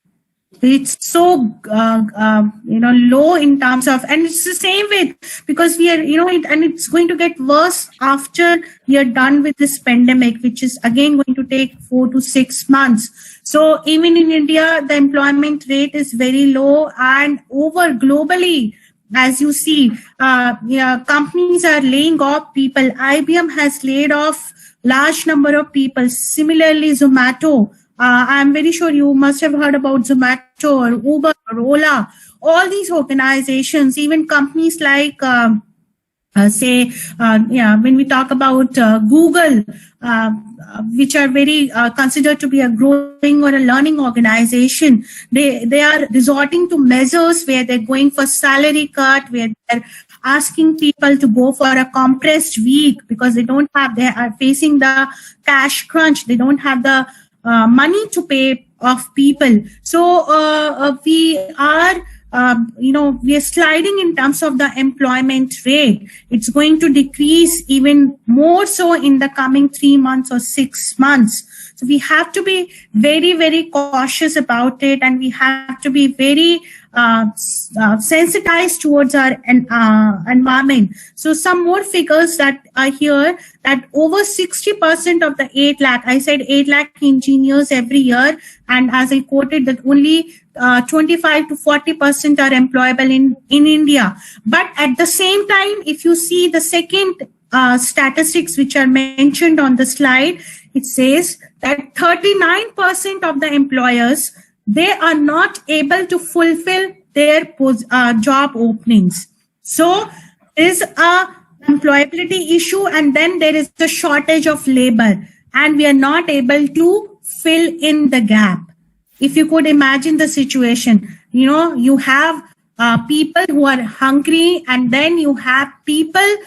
It's so low in terms of, and it's the same with, because we are, and it's going to get worse after we are done with this pandemic, which is again going to take 4 to 6 months. So even in India, the employment rate is very low, and over globally, as you see, companies are laying off people. IBM has laid off large number of people. Similarly, Zomato, I'm very sure you must have heard about Zomato or Uber or Ola. All these organizations, even companies like when we talk about Google, which are very considered to be a growing or a learning organization, they are resorting to measures where they're going for salary cut, where they're asking people to go for a compressed week because they are facing the cash crunch. They don't have the money to pay off people. So we are we are sliding in terms of the employment rate. It's going to decrease even more so in the coming 3 months or 6 months. So we have to be very, very cautious about it, and we have to be very sensitized towards our environment. So some more figures that are here, that over 60% of the 8 lakh, I said 8 lakh engineers every year, and as I quoted that only 25 to 40% are employable in India. But at the same time, if you see the second statistics which are mentioned on the slide, it says that 39% of the employers, they are not able to fulfill their job openings. So there is a employability issue, and then there is the shortage of labor, and we are not able to fill in the gap. If you could imagine the situation, you have people who are hungry, and then you have people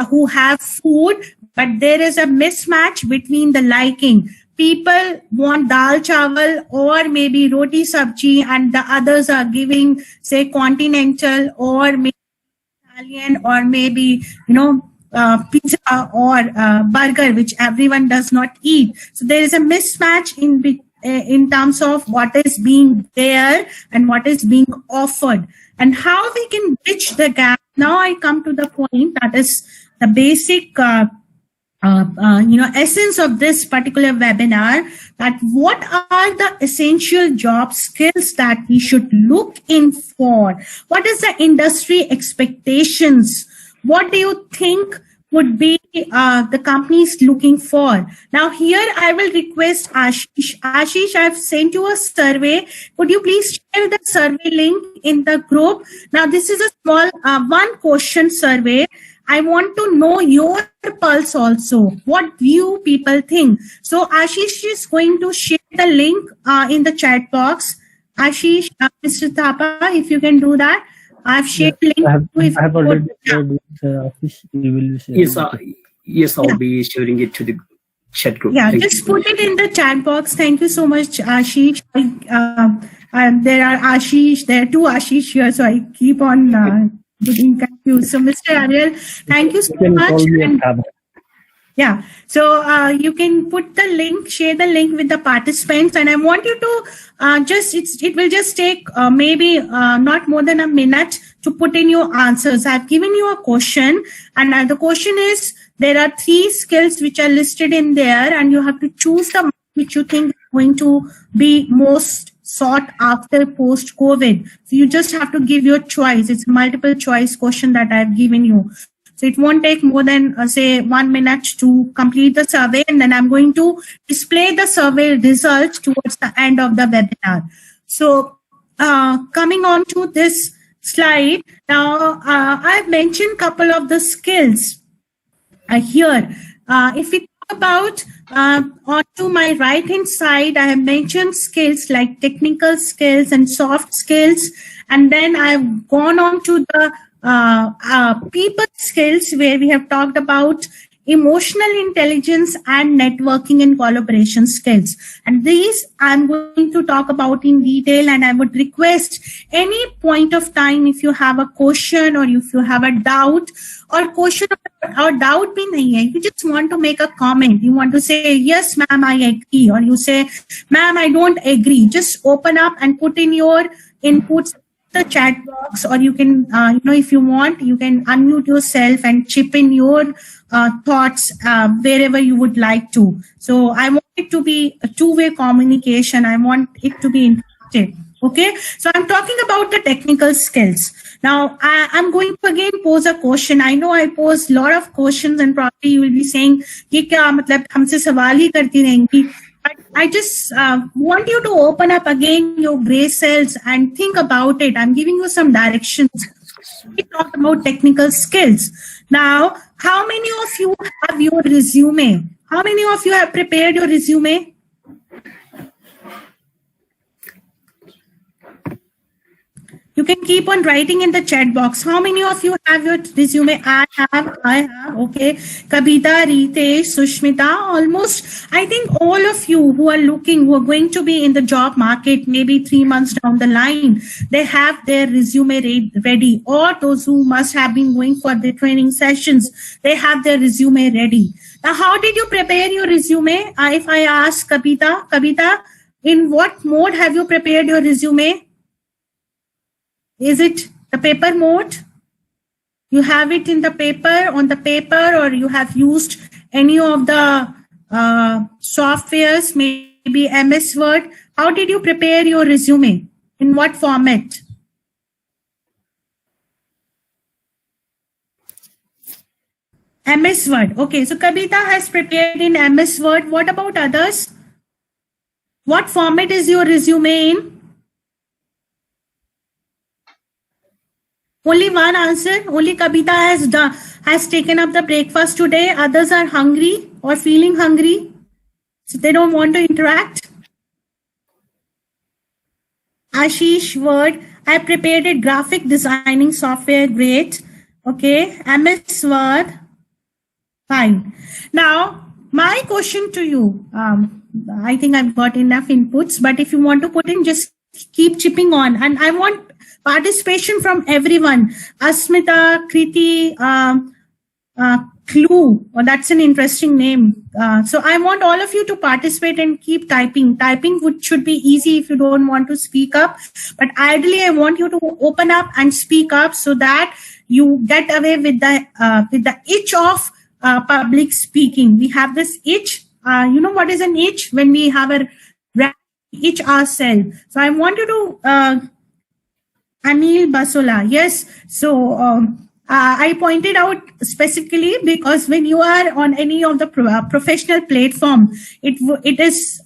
who have food, but there is a mismatch between the liking. People want dal chawal or maybe roti sabji, and the others are giving, say, continental or maybe Italian or maybe, pizza or burger, which everyone does not eat. So there is a mismatch in terms of what is being there and what is being offered, and how we can bridge the gap. Now I come to the point that is the basic essence of this particular webinar, that what are the essential job skills that we should look in for? What is the industry expectations? What do you think would be the companies looking for? Now here I will request Ashish. Ashish, I've sent you a survey. Could you please share the survey link in the group? Now this is a small one question survey. I want to know your pulse also. What do you people think? So Ashish is going to share the link in the chat box. Ashish, Mr. Thapa, if you can do that. I've shared the link.
I have already shared with Ashish. You will share
Yes, I'll be sharing it to the chat group.
Yeah, just put it in the chat box. Thank you so much, Ashish. There are Ashish, there are 2 Ashish here, so I keep on getting confused. So, Mr. Aryal, thank you so much. Yeah, so you can put the link, share the link with the participants, and I want you to it will just take maybe not more than a minute to put in your answers. I've given you a question, and the question is, there are 3 skills which are listed in there, and you have to choose the one which you think is going to be most sought after post-COVID. So you just have to give your choice. It's a multiple choice question that I've given you. So it won't take more than, say, 1 minute to complete the survey, and then I'm going to display the survey results towards the end of the webinar. So coming on to this slide, now I've mentioned a couple of the skills here. If we talk about onto my right hand side, I have mentioned skills like technical skills and soft skills, and then I've gone on to the people skills, where we have talked about emotional intelligence and networking and collaboration skills. And these I'm going to talk about in detail, and I would request any point of time, if you have a question or if you have a doubt or question or doubt bhi nahi hai, you just want to make a comment, you want to say, yes, ma'am, I agree, or you say, ma'am, I don't agree, just open up and put in your inputs the chat box, or you can, if you want, you can unmute yourself and chip in your thoughts wherever you would like to. So I want it to be a two-way communication. I want it to be interactive. Okay, so I'm talking about the technical skills. Now, I'm going to again pose a question. I know I pose a lot of questions and probably you will be saying, "Ye kya, matlab, humse sawal hi karti rahengi." But I just want you to open up again your gray cells and think about it. I'm giving you some directions. We talk about technical skills. Now, how many of you have your resume? How many of you have prepared your resume? You can keep on writing in the chat box. How many of you have your resume? I have. Okay. Kabita, Ritesh, Sushmita, almost, I think all of you who are looking, who are going to be in the job market, maybe 3 months down the line, they have their resume ready. Or those who must have been going for the training sessions, they have their resume ready. Now, how did you prepare your resume? If I ask Kabita, in what mode have you prepared your resume? Is it the paper mode? You have it in the paper, on the paper, or you have used any of the softwares, maybe MS Word? How did you prepare your resume? In what format? MS Word. Okay, so Kabita has prepared in MS Word. What about others? What format is your resume in? Only one answer. Only Kabita has taken up the breakfast today. Others are hungry or feeling hungry, so they don't want to interact. Ashish, Word. I prepared a graphic designing software. Great. Okay. MS Word. Fine. Now, my question to you. I think I've got enough inputs, but if you want to put in, just keep chipping on. And I want participation from everyone. Asmita, Kriti, Clue. Oh, that's an interesting name. So I want all of you to participate and keep typing. Typing should be easy if you don't want to speak up. But ideally, I want you to open up and speak up so that you get away with the itch of public speaking. We have this itch. You know what is an itch? When we have a itch ourselves. So I want you to Anil Basola. Yes. So I pointed out specifically because when you are on any of the professional platform, it is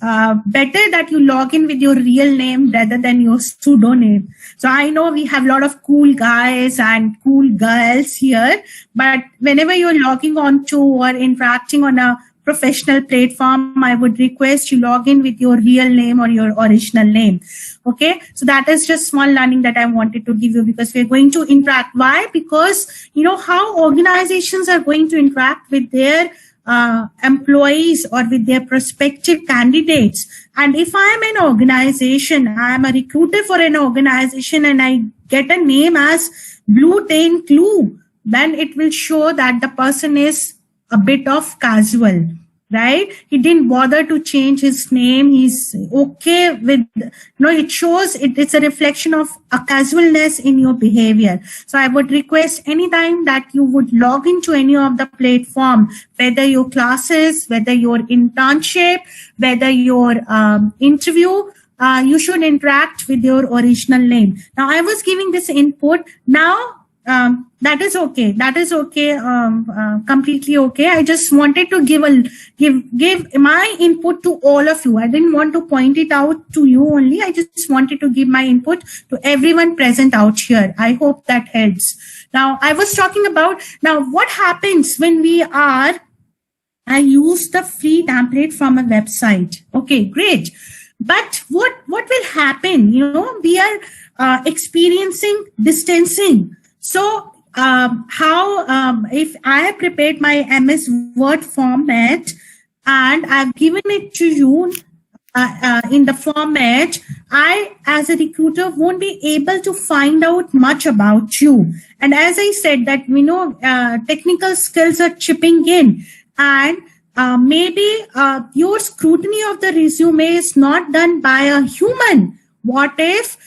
better that you log in with your real name rather than your pseudonym. So I know we have a lot of cool guys and cool girls here, but whenever you're logging on to or interacting on a professional platform, I would request you log in with your real name or your original name. Okay, so that is just small learning that I wanted to give you because we're going to interact. Why? Because you know how organizations are going to interact with their employees or with their prospective candidates. And if I'm an organization, I'm a recruiter for an organization and I get a name as Blue Tain Clue, then it will show that the person is a bit of casual, right? He didn't bother to change his name. He's okay with, it shows it's a reflection of a casualness in your behavior. So I would request anytime that you would log into any of the platform, whether your classes, whether your internship, whether your interview, you should interact with your original name. Now I was giving this input. Now, that is okay. That is okay. Completely okay. I just wanted to give my input to all of you. I didn't want to point it out to you only. I just wanted to give my input to everyone present out here. I hope that helps. Now, I was talking about what happens when I use the free template from a website. Okay, great. But what will happen? We are experiencing distancing. So if I have prepared my MS Word format and I've given it to you in the format, I, as a recruiter, won't be able to find out much about you. And as I said that, technical skills are chipping in and maybe your scrutiny of the resume is not done by a human. What if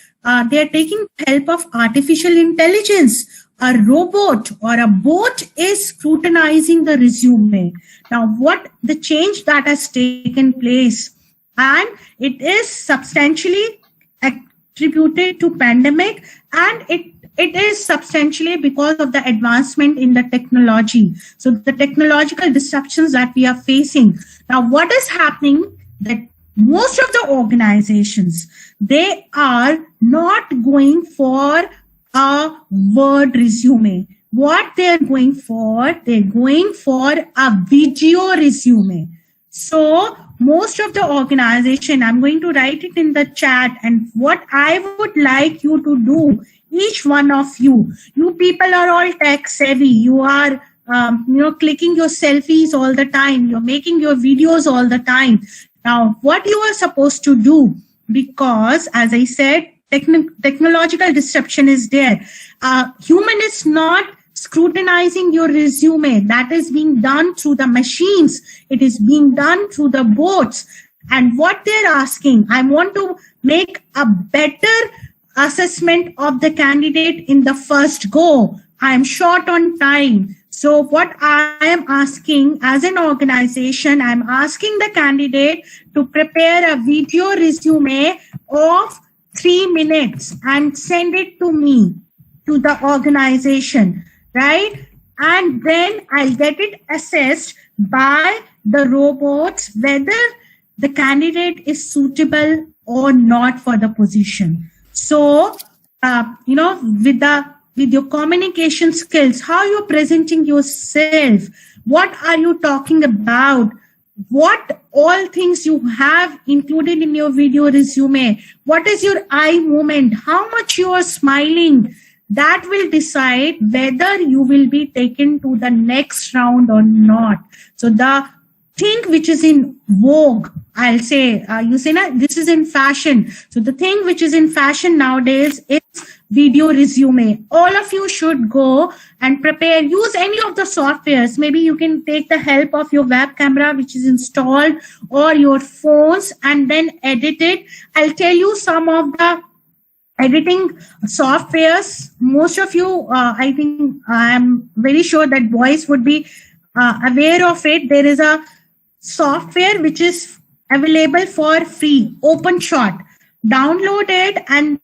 they're taking help of artificial intelligence? A robot or a bot is scrutinizing the resume. Now, what the change that has taken place, and it is substantially contributed to pandemic, and it is substantially because of the advancement in the technology. So the technological disruptions that we are facing. Now, what is happening that most of the organizations, they are not going for a word resume. What they're going for a video resume. So most of the organization, I'm going to write it in the chat, and what I would like you to do, each one of you people are all tech savvy. You are, clicking your selfies all the time. You're making your videos all the time. Now, what you are supposed to do, because as I said, technological disruption is there. Human is not scrutinizing your resume. That is being done through the machines. It is being done through the bots. And what they're asking, I want to make a better assessment of the candidate in the first go. I am short on time. So what I am asking as an organization, I'm asking the candidate to prepare a video resume of 3 minutes and send it to me, to the organization, right? And then I'll get it assessed by the robots whether the candidate is suitable or not for the position. So, with your communication skills, how you're presenting yourself, what are you talking about, what all things you have included in your video resume, what is your eye movement, how much you are smiling, that will decide whether you will be taken to the next round or not. So the thing which is in vogue, I'll say, you say, this is in fashion. So the thing which is in fashion nowadays is video resume. All of you should go and prepare, use any of the softwares. Maybe you can take the help of your web camera, which is installed, or your phones, and then edit it. I'll tell you some of the editing softwares. Most of you, I think, I'm very sure that boys would be aware of it. There is a software which is available for free, OpenShot. Download it and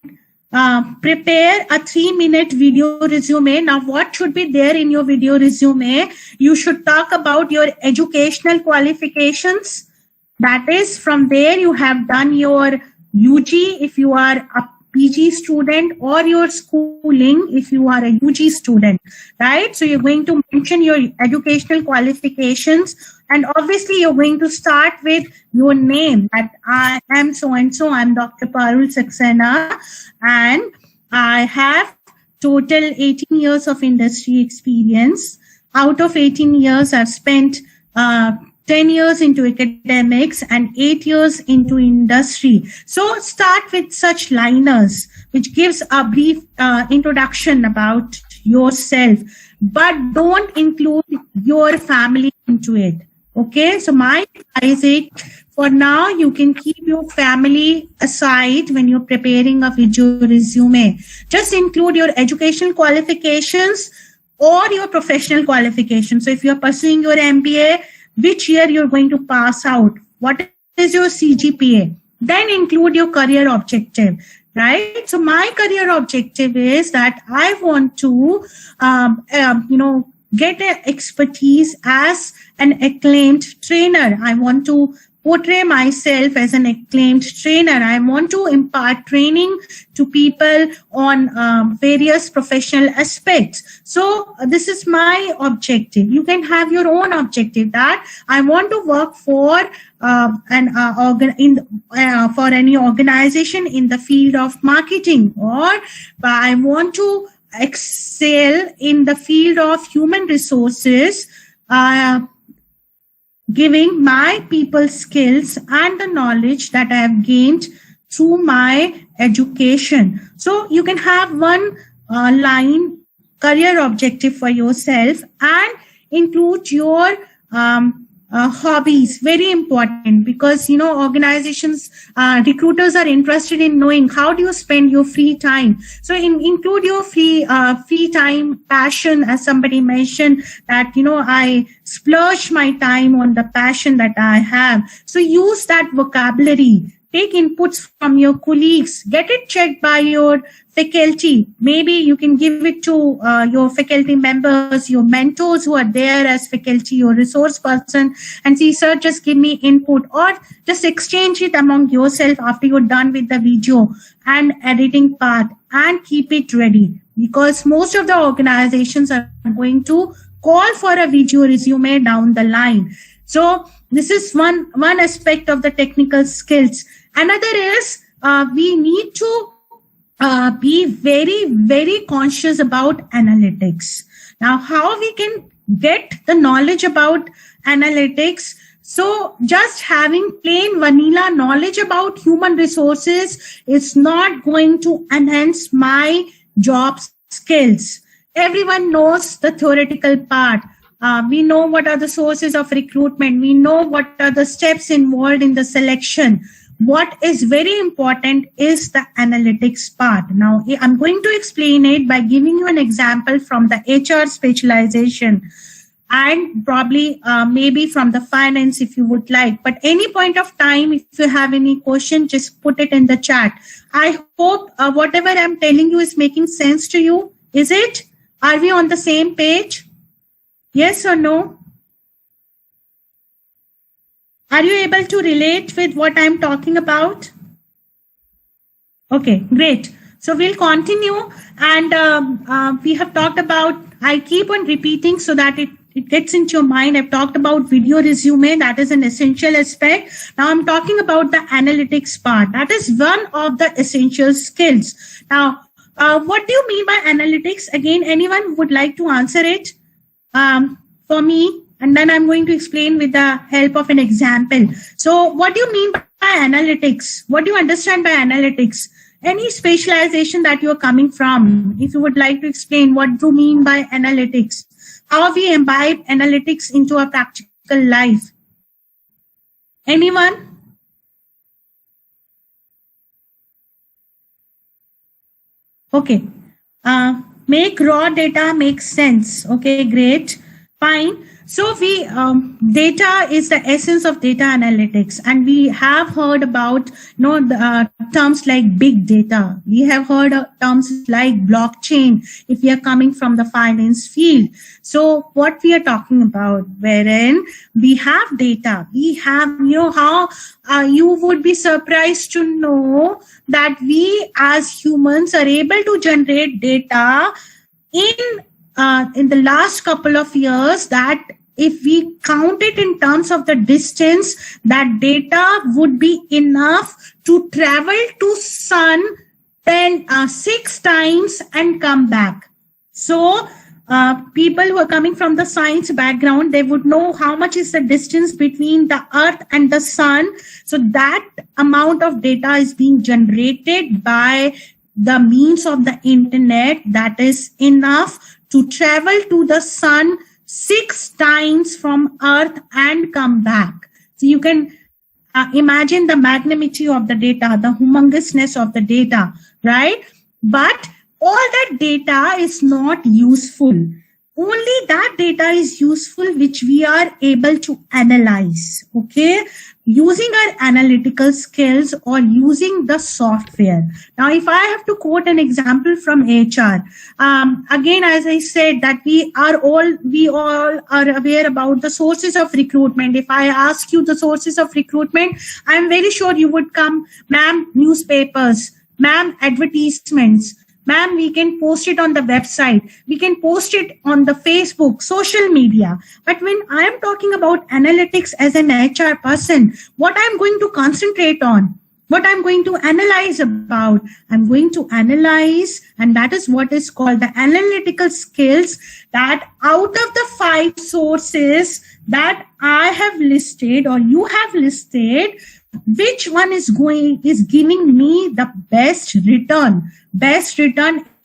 prepare a 3-minute video resume. Now, what should be there in your video resume? You should talk about your educational qualifications. That is, from there you have done your UG if you are a PG student, or your schooling if you are a UG student, right? So you're going to mention your educational qualifications, and obviously you're going to start with your name, that I am so-and-so, I'm Dr. Parul Saxena, and I have total 18 years of industry experience. Out of 18 years, I've spent 10 years into academics and 8 years into industry. So start with such liners, which gives a brief introduction about yourself, but don't include your family into it. Okay, so my advice is, for now, you can keep your family aside when you're preparing a video resume. Just include your educational qualifications or your professional qualifications. So if you're pursuing your MBA, which year you're going to pass out, what is your CGPA, then include your career objective, right? So my career objective is that I want to, get an expertise as an acclaimed trainer. I want to portray myself as an acclaimed trainer. I want to impart training to people on various professional aspects. So this is my objective. You can have your own objective, that I want to work for for any organization in the field of marketing, or I want to excel in the field of human resources, giving my people skills and the knowledge that I have gained through my education. So you can have one line career objective for yourself and include your hobbies. Very important, because organizations, recruiters are interested in knowing how do you spend your free time. So include your free time passion, as somebody mentioned, that I splurge my time on the passion that I have. So use that vocabulary, take inputs from your colleagues, get it checked by your faculty. Maybe you can give it to your faculty members, your mentors who are there as faculty, your resource person, and see, sir, just give me input, or just exchange it among yourself after you're done with the video and editing part, and keep it ready, because most of the organizations are going to call for a video resume down the line. So this is one aspect of the technical skills. Another is we need to be very, very conscious about analytics. Now, how we can get the knowledge about analytics? So just having plain vanilla knowledge about human resources is not going to enhance my job skills. Everyone knows the theoretical part. We know what are the sources of recruitment. We know what are the steps involved in the selection. What is very important is the analytics part. Now, I'm going to explain it by giving you an example from the HR specialization, and probably maybe from the finance if you would like. But any point of time, if you have any question, just put it in the chat. I hope whatever I'm telling you is making sense to you. Is it? Are we on the same page? Yes or no? Are you able to relate with what I'm talking about? Okay, great. So we'll continue, and we have talked about, I keep on repeating so that it gets into your mind. I've talked about video resume. That is an essential aspect. Now I'm talking about the analytics part. That is one of the essential skills. Now, what do you mean by analytics? Again, anyone would like to answer it for me? And then I'm going to explain with the help of an example. So what do you mean by analytics? What do you understand by analytics? Any specialization that you're coming from, if you would like to explain what do you mean by analytics? How we imbibe analytics into a practical life? Anyone? Okay. Make raw data make sense. Okay, great. Fine. So we data is the essence of data analytics, and we have heard about the terms like big data. We have heard of terms like blockchain if we are coming from the finance field. So what we are talking about, wherein we have data, we have, how you would be surprised to know that we as humans are able to generate data in the last couple of years, that if we count it in terms of the distance, that data would be enough to travel to sun 6 times and come back. So people who are coming from the science background, they would know how much is the distance between the earth and the sun. So that amount of data is being generated by the means of the internet, that is enough to travel to the sun 6 times from earth and come back. So you can imagine the magnitude of the data, the humongousness of the data, right? But all that data is not useful. Only that data is useful which we are able to analyze, okay? Using our analytical skills or using the software. Now, if I have to quote an example from HR, again, as I said, that we all are aware about the sources of recruitment. If I ask you the sources of recruitment, I'm very sure you would come, ma'am, newspapers, ma'am, advertisements. Ma'am, we can post it on the website. We can post it on the Facebook, social media. But when I am talking about analytics as an HR person, what I'm going to concentrate on, what I'm going to analyze about, I'm going to analyze, and that is what is called the analytical skills, that out of the 5 sources that I have listed or you have listed, which one is giving me the best return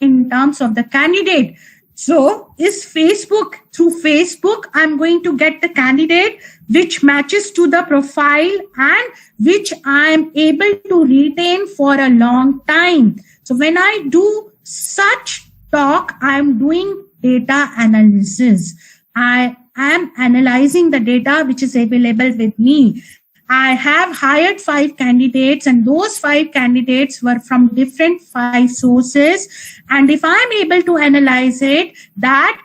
in terms of the candidate. So is Facebook, through Facebook, I'm going to get the candidate which matches to the profile and which I am able to retain for a long time. So when I do such talk, I'm doing data analysis. I am analyzing the data which is available with me. I have hired 5 candidates, and those 5 candidates were from different 5 sources. And if I'm able to analyze it, that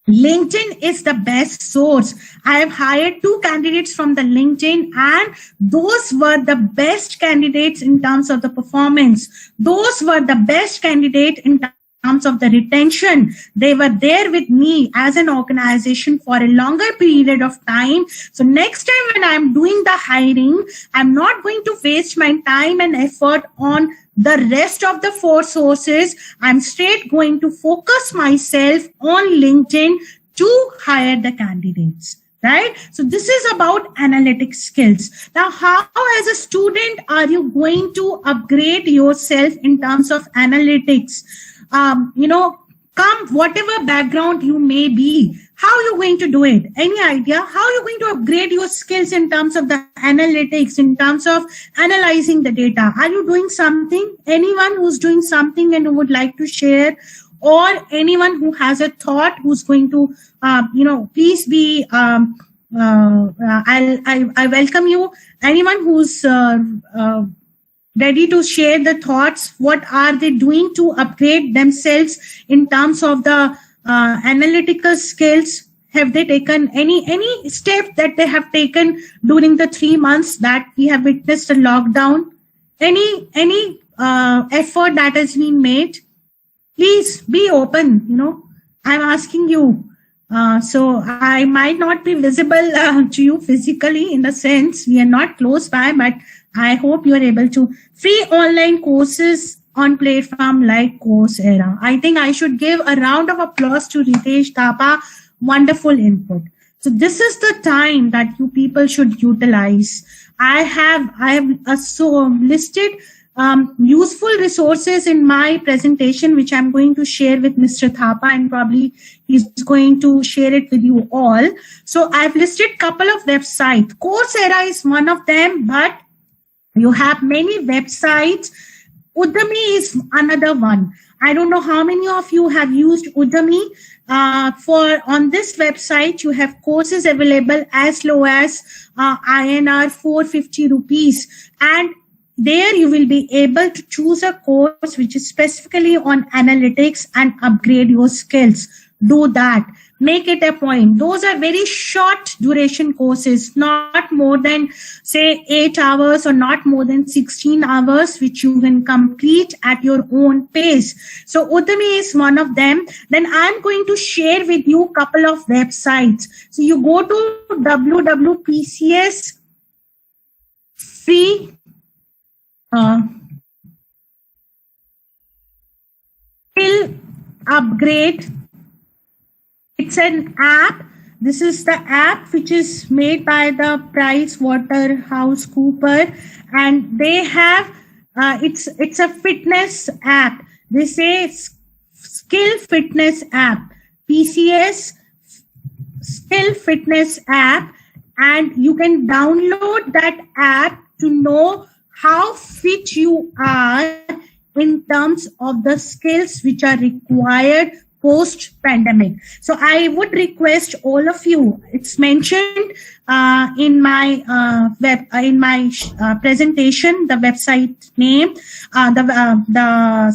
LinkedIn is the best source. I have hired 2 candidates from the LinkedIn, and those were the best candidates in terms of the performance. Those were the best candidates in terms of the retention. They were there with me as an organization for a longer period of time. So next time when I'm doing the hiring, I'm not going to waste my time and effort on the rest of the 4 sources. I'm straight going to focus myself on LinkedIn to hire the candidates, right? So this is about analytic skills. Now, how as a student are you going to upgrade yourself in terms of analytics? Come whatever background you may be, how are you going to do it? Any idea? How are you going to upgrade your skills in terms of the analytics, in terms of analyzing the data? Are you doing something? Anyone who's doing something and who would like to share, or anyone who has a thought who's going to, please be, I welcome you. Anyone who's ready to share the thoughts, what are they doing to upgrade themselves in terms of the analytical skills? Have they taken any step that they have taken during the 3 months that we have witnessed a lockdown? Any effort that has been made? Please be open. I'm asking you. So I might not be visible to you physically, in a sense we are not close by, but I hope you are able to. Free online courses on platform like Coursera. I think I should give a round of applause to Ritesh, Thapa. Wonderful input. So this is the time that you people should utilize. I have listed useful resources in my presentation, which I'm going to share with Mr. Thapa, and probably he's going to share it with you all. So I've listed a couple of websites. Coursera is one of them, but you have many websites. Udemy is another one. I don't know how many of you have used Udemy. On this website, you have courses available as low as INR 450 rupees. And there you will be able to choose a course which is specifically on analytics and upgrade your skills. Do that. Make it a point. Those are very short duration courses, not more than say 8 hours or not more than 16 hours, which you can complete at your own pace. So Udemy is one of them. Then I'm going to share with you a couple of websites. So you go to WWPCS free skill upgrade. It's an app. This is the app which is made by the PricewaterhouseCoopers, and they have it's a fitness app. They say skill fitness app, PCS skill fitness app, and you can download that app to know how fit you are in terms of the skills which are required post-pandemic. So I would request all of you, it's mentioned in my presentation, the website name, the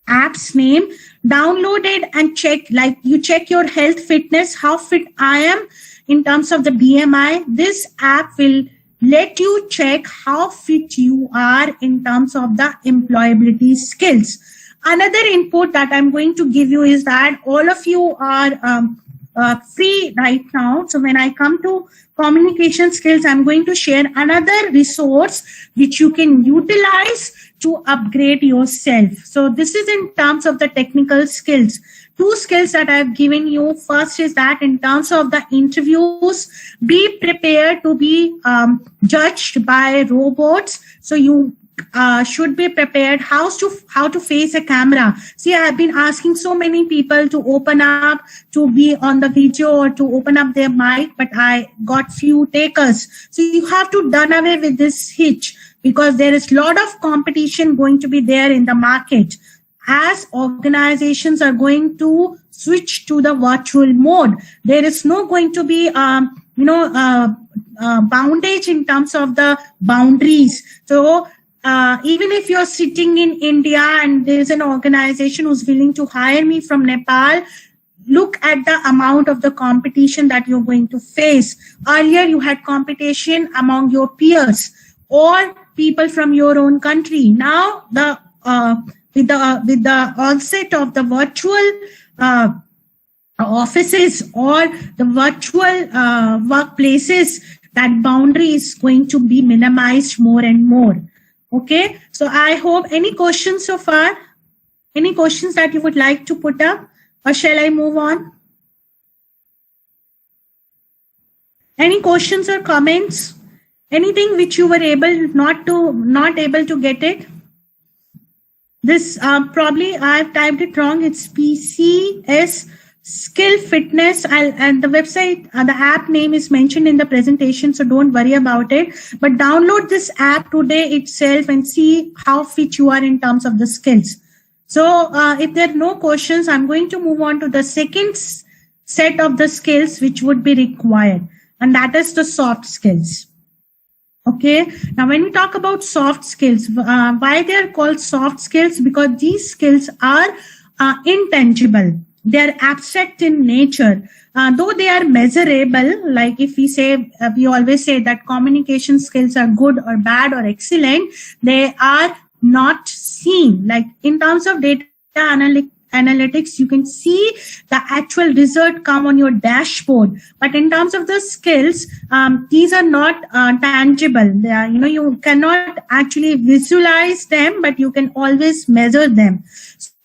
app's name. Download it and check, like you check your health fitness, how fit I am in terms of the BMI. This app will let you check how fit you are in terms of the employability skills. Another input that I'm going to give you is that all of you are free right now. So when I come to communication skills, I'm going to share another resource which you can utilize to upgrade yourself. So this is in terms of the technical skills. 2 skills that I've given you. First is that in terms of the interviews, be prepared to be judged by robots. So you should be prepared how to face a camera. See, I have been asking so many people to open up, to be on the video or to open up their mic, but I got few takers. So you have to done away with this hitch, because there is a lot of competition going to be there in the market as organizations are going to switch to the virtual mode. There is no going to be bondage in terms of the boundaries. So even if you're sitting in India and there's an organization who's willing to hire me from Nepal, look at the amount of the competition that you're going to face. Earlier, you had competition among your peers or people from your own country. Now, with the onset of the virtual offices or the virtual workplaces, that boundary is going to be minimized more and more. Okay, so I hope any questions so far? Any questions that you would like to put up? Or shall I move on? Any questions or comments? Anything which you were not able to get it? This probably I've typed it wrong. It's PCS Skill Fitness, and the website, the app name is mentioned in the presentation, so don't worry about it. But download this app today itself and see how fit you are in terms of the skills. So if there are no questions, I'm going to move on to the second set of the skills which would be required, and that is the soft skills. Okay, now when we talk about soft skills, why they are called soft skills? Because these skills are intangible. They are abstract in nature, though they are measurable. Like if we say, we always say that communication skills are good or bad or excellent, they are not seen. Like in terms of data analytics, you can see the actual result come on your dashboard. But in terms of the skills, these are not tangible. They are, you cannot actually visualize them, but you can always measure them.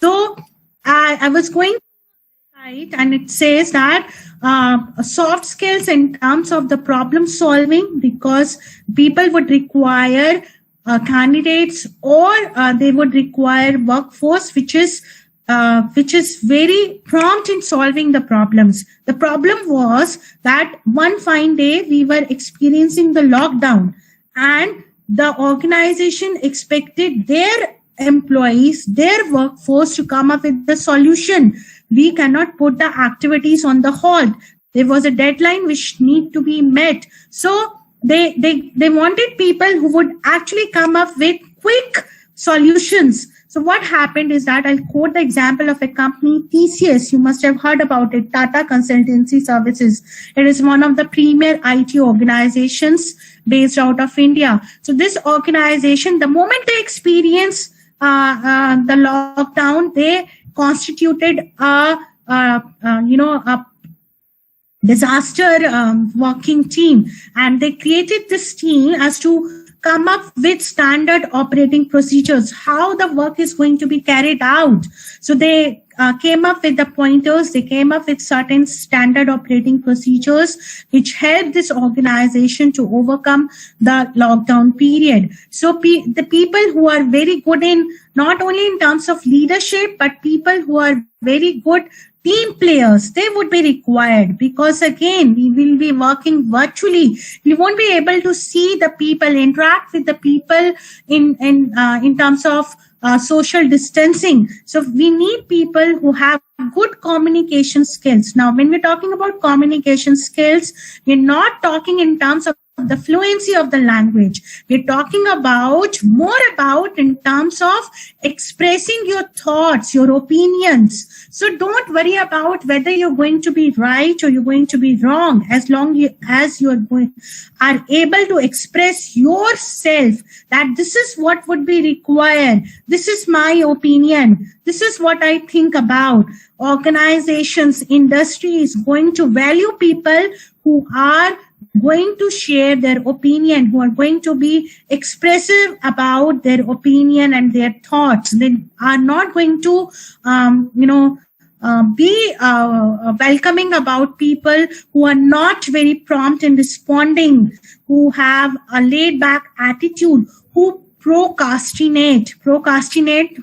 So I was going right, and it says that soft skills in terms of the problem solving, because people would require candidates or they would require workforce which is very prompt in solving the problems. The problem was that one fine day we were experiencing the lockdown, and the organization expected their employees, their workforce to come up with the solution. We cannot put the activities on the hold. There was a deadline which need to be met. So they wanted people who would actually come up with quick solutions. So what happened is that I'll quote the example of a company, TCS. You must have heard about it, Tata Consultancy Services. It is one of the premier IT organizations based out of India. So this organization, the moment they experienced the lockdown, they constituted a disaster working team, and they created this team as to come up with standard operating procedures, how the work is going to be carried out. So they came up with the pointers, they came up with certain standard operating procedures which helped this organization to overcome the lockdown period. So the people who are very good in, not only in terms of leadership, but people who are very good team players, they would be required, because again, we will be working virtually. We won't be able to see the people, interact with the people in terms of social distancing. So we need people who have good communication skills. Now, when we're talking about communication skills, we're not talking in terms of the fluency of the language. We're talking more about in terms of expressing your thoughts, your opinions. So don't worry about whether you're going to be right or you're going to be wrong, as long as you are able to express yourself that this is what would be required. This is my opinion. This is what I think about. Organizations, industry is going to value people who are going to share their opinion, who are going to be expressive about their opinion and their thoughts. They are not going to, be welcoming about people who are not very prompt in responding, who have a laid back attitude, who procrastinate,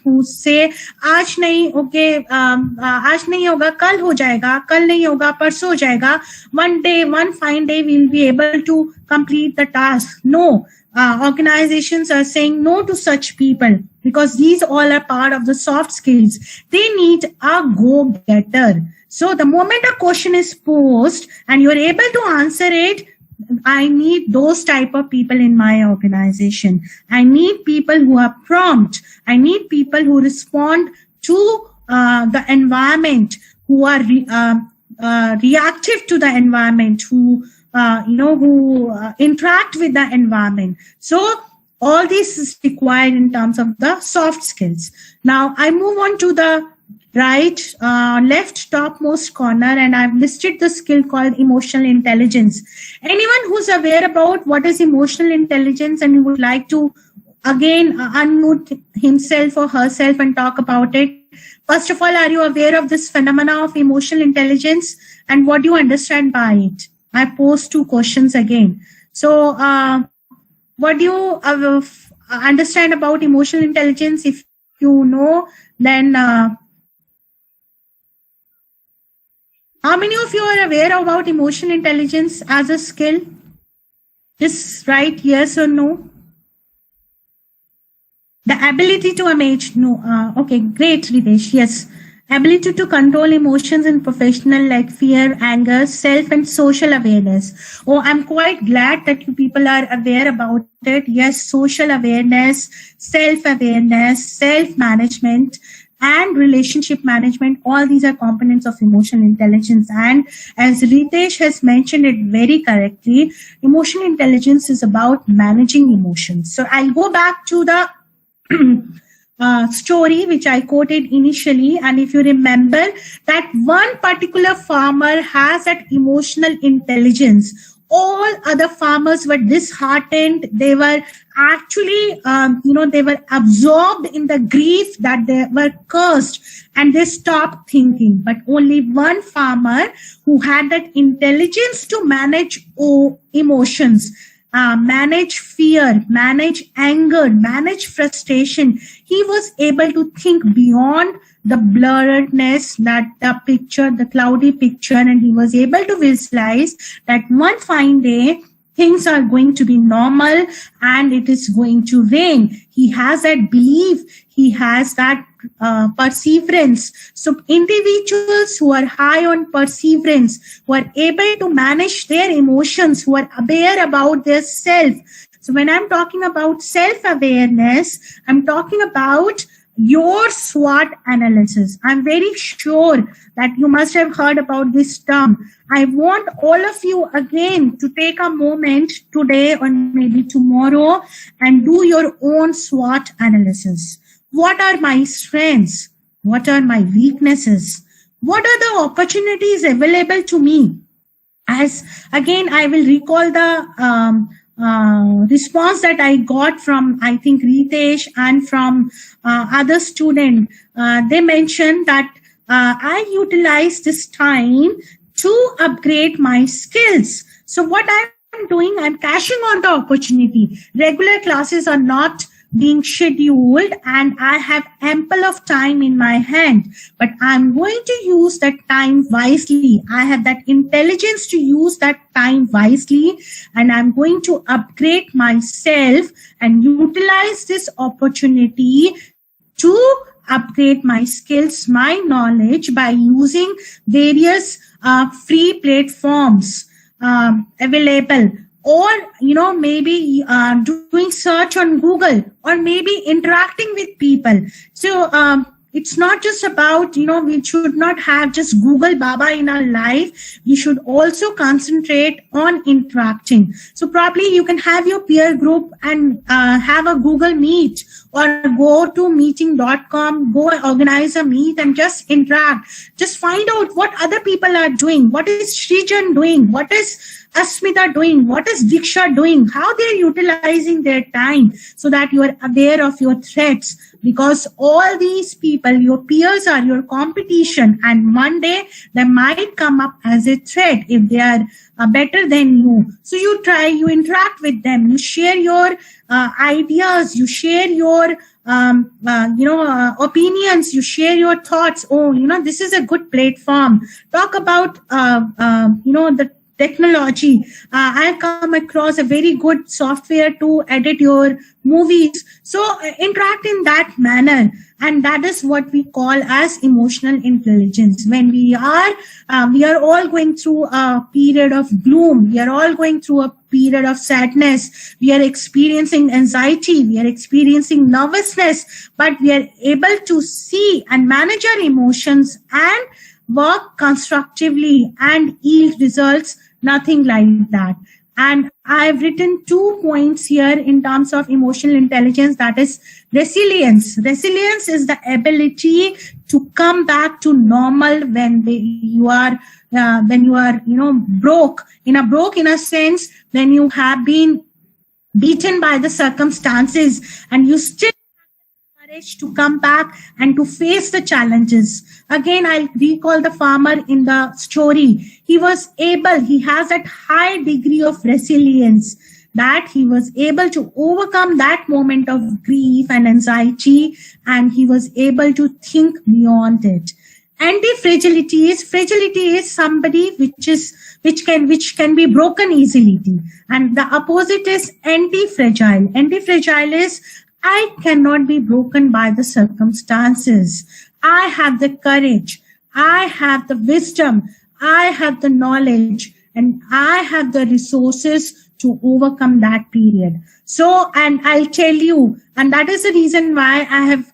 who say आज नहीं, okay, आज नहीं होगा, कल हो जाएगा, कल नहीं होगा, परसों हो जाएगा, one fine day we'll be able to complete the task. No, organizations are saying no to such people, because these all are part of the soft skills. They need a go-getter. So the moment a question is posed and you're able to answer it, I need those type of people in my organization. I need people who are prompt. I need people who respond to the environment, who are reactive to the environment, who interact with the environment. So all this is required in terms of the soft skills. Now I move on to the left topmost corner, and I've listed the skill called emotional intelligence. Anyone who's aware about what is emotional intelligence and who would like to again unmute himself or herself and talk about it. First of all, are you aware of this phenomena of emotional intelligence and what do you understand by it? I pose two questions again. So what do you understand about emotional intelligence? If you know, then how many of you are aware about emotional intelligence as a skill? Just write yes or no. The ability to imagine. No. Okay, great, Ritesh. Yes. Ability to control emotions in professional, like fear, anger, self and social awareness. Oh, I'm quite glad that you people are aware about it. Yes, social awareness, self-awareness, self-management, and relationship management. All these are components of emotional intelligence. And as Ritesh has mentioned it very correctly, emotional intelligence is about managing emotions. So I'll go back to the story which I quoted initially, and if you remember that one particular farmer has that emotional intelligence, all other farmers were disheartened. They were actually they were absorbed in the grief that they were cursed, and they stopped thinking. But only one farmer who had that intelligence to manage emotions, manage fear, manage anger, manage frustration. He was able to think beyond the blurredness, that the picture, the cloudy picture, and he was able to visualize that one fine day things are going to be normal and it is going to rain. He has that belief, he has that perseverance. So individuals who are high on perseverance, who are able to manage their emotions, who are aware about their self. So when I'm talking about self-awareness, I'm talking about your SWOT analysis. I'm very sure that you must have heard about this term. I want all of you again to take a moment today or maybe tomorrow and do your own SWOT analysis. What are my strengths? What are my weaknesses? What are the opportunities available to me? As again, I will recall the response that I got from, I think, Ritesh and from other student. They mentioned that I utilize this time to upgrade my skills. So what I'm doing, I'm cashing on the opportunity. Regular classes are not being scheduled and I have ample of time in my hand, but I'm going to use that time wisely. I have that intelligence to use that time wisely, and I'm going to upgrade myself and utilize this opportunity to upgrade my skills, my knowledge, by using various free platforms available. Or, maybe doing search on Google, or maybe interacting with people. So it's not just about, we should not have just Google Baba in our life. We should also concentrate on interacting. So probably you can have your peer group and have a Google Meet, or go to meeting.com, go organize a meet and just interact. Just find out what other people are doing. What is Srijan doing? What is Asmita doing? What is Diksha doing? How they're utilizing their time, so that you are aware of your threats. Because all these people, your peers, are your competition, and one day they might come up as a threat if they are better than you. So you try, you interact with them, you share your ideas, you share your opinions, you share your thoughts. Oh, this is a good platform. Talk about the technology. I've come across a very good software to edit your movies. So interact in that manner. And that is what we call as emotional intelligence. When we are all going through a period of gloom. We are all going through a period of sadness. We are experiencing anxiety. We are experiencing nervousness, but we are able to see and manage our emotions and work constructively and yield results. Nothing like that. And I've written 2 points here in terms of emotional intelligence. That is resilience. Resilience is the ability to come back to normal when you are broke. Broke in a sense, when you have been beaten by the circumstances and you still to come back and to face the challenges. Again, I'll recall the farmer in the story. He has that high degree of resilience that he was able to overcome that moment of grief and anxiety, and he was able to think beyond it. Fragility is somebody which can be broken easily, and the opposite is anti-fragile. Anti-fragile is I cannot be broken by the circumstances. I have the courage. I have the wisdom. I have the knowledge, and I have the resources to overcome that period. So, and I'll tell you, and that is the reason why I have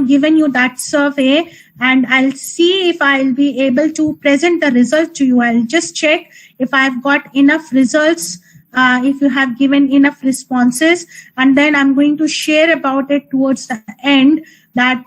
given you that survey, and I'll see if I'll be able to present the result to you. I'll just check if I've got enough results. If you have given enough responses, and then I'm going to share about it towards the end, that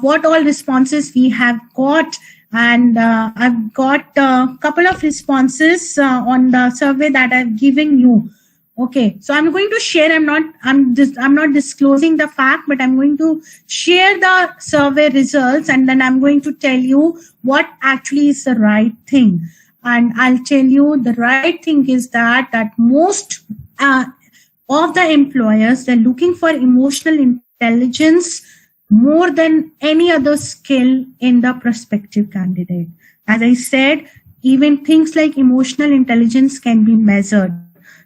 what all responses we have got. And I've got a couple of responses on the survey that I've given you. Okay, so I'm going to share. I'm not disclosing the fact, but I'm going to share the survey results, and then I'm going to tell you what actually is the right thing. And I'll tell you the right thing is that most of the employers, they're looking for emotional intelligence more than any other skill in the prospective candidate. As I said, even things like emotional intelligence can be measured.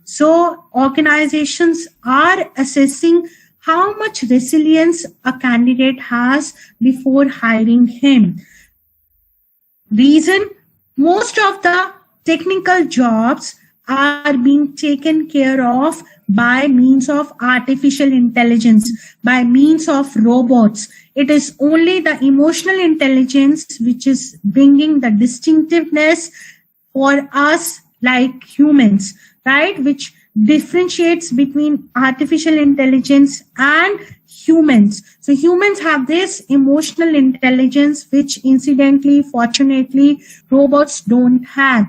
So organizations are assessing how much resilience a candidate has before hiring him. Reason: most of the technical jobs are being taken care of by means of artificial intelligence, by means of robots. It is only the emotional intelligence which is bringing the distinctiveness for us like humans, right? Which differentiates between artificial intelligence and humans. So humans have this emotional intelligence, which incidentally, fortunately, robots don't have.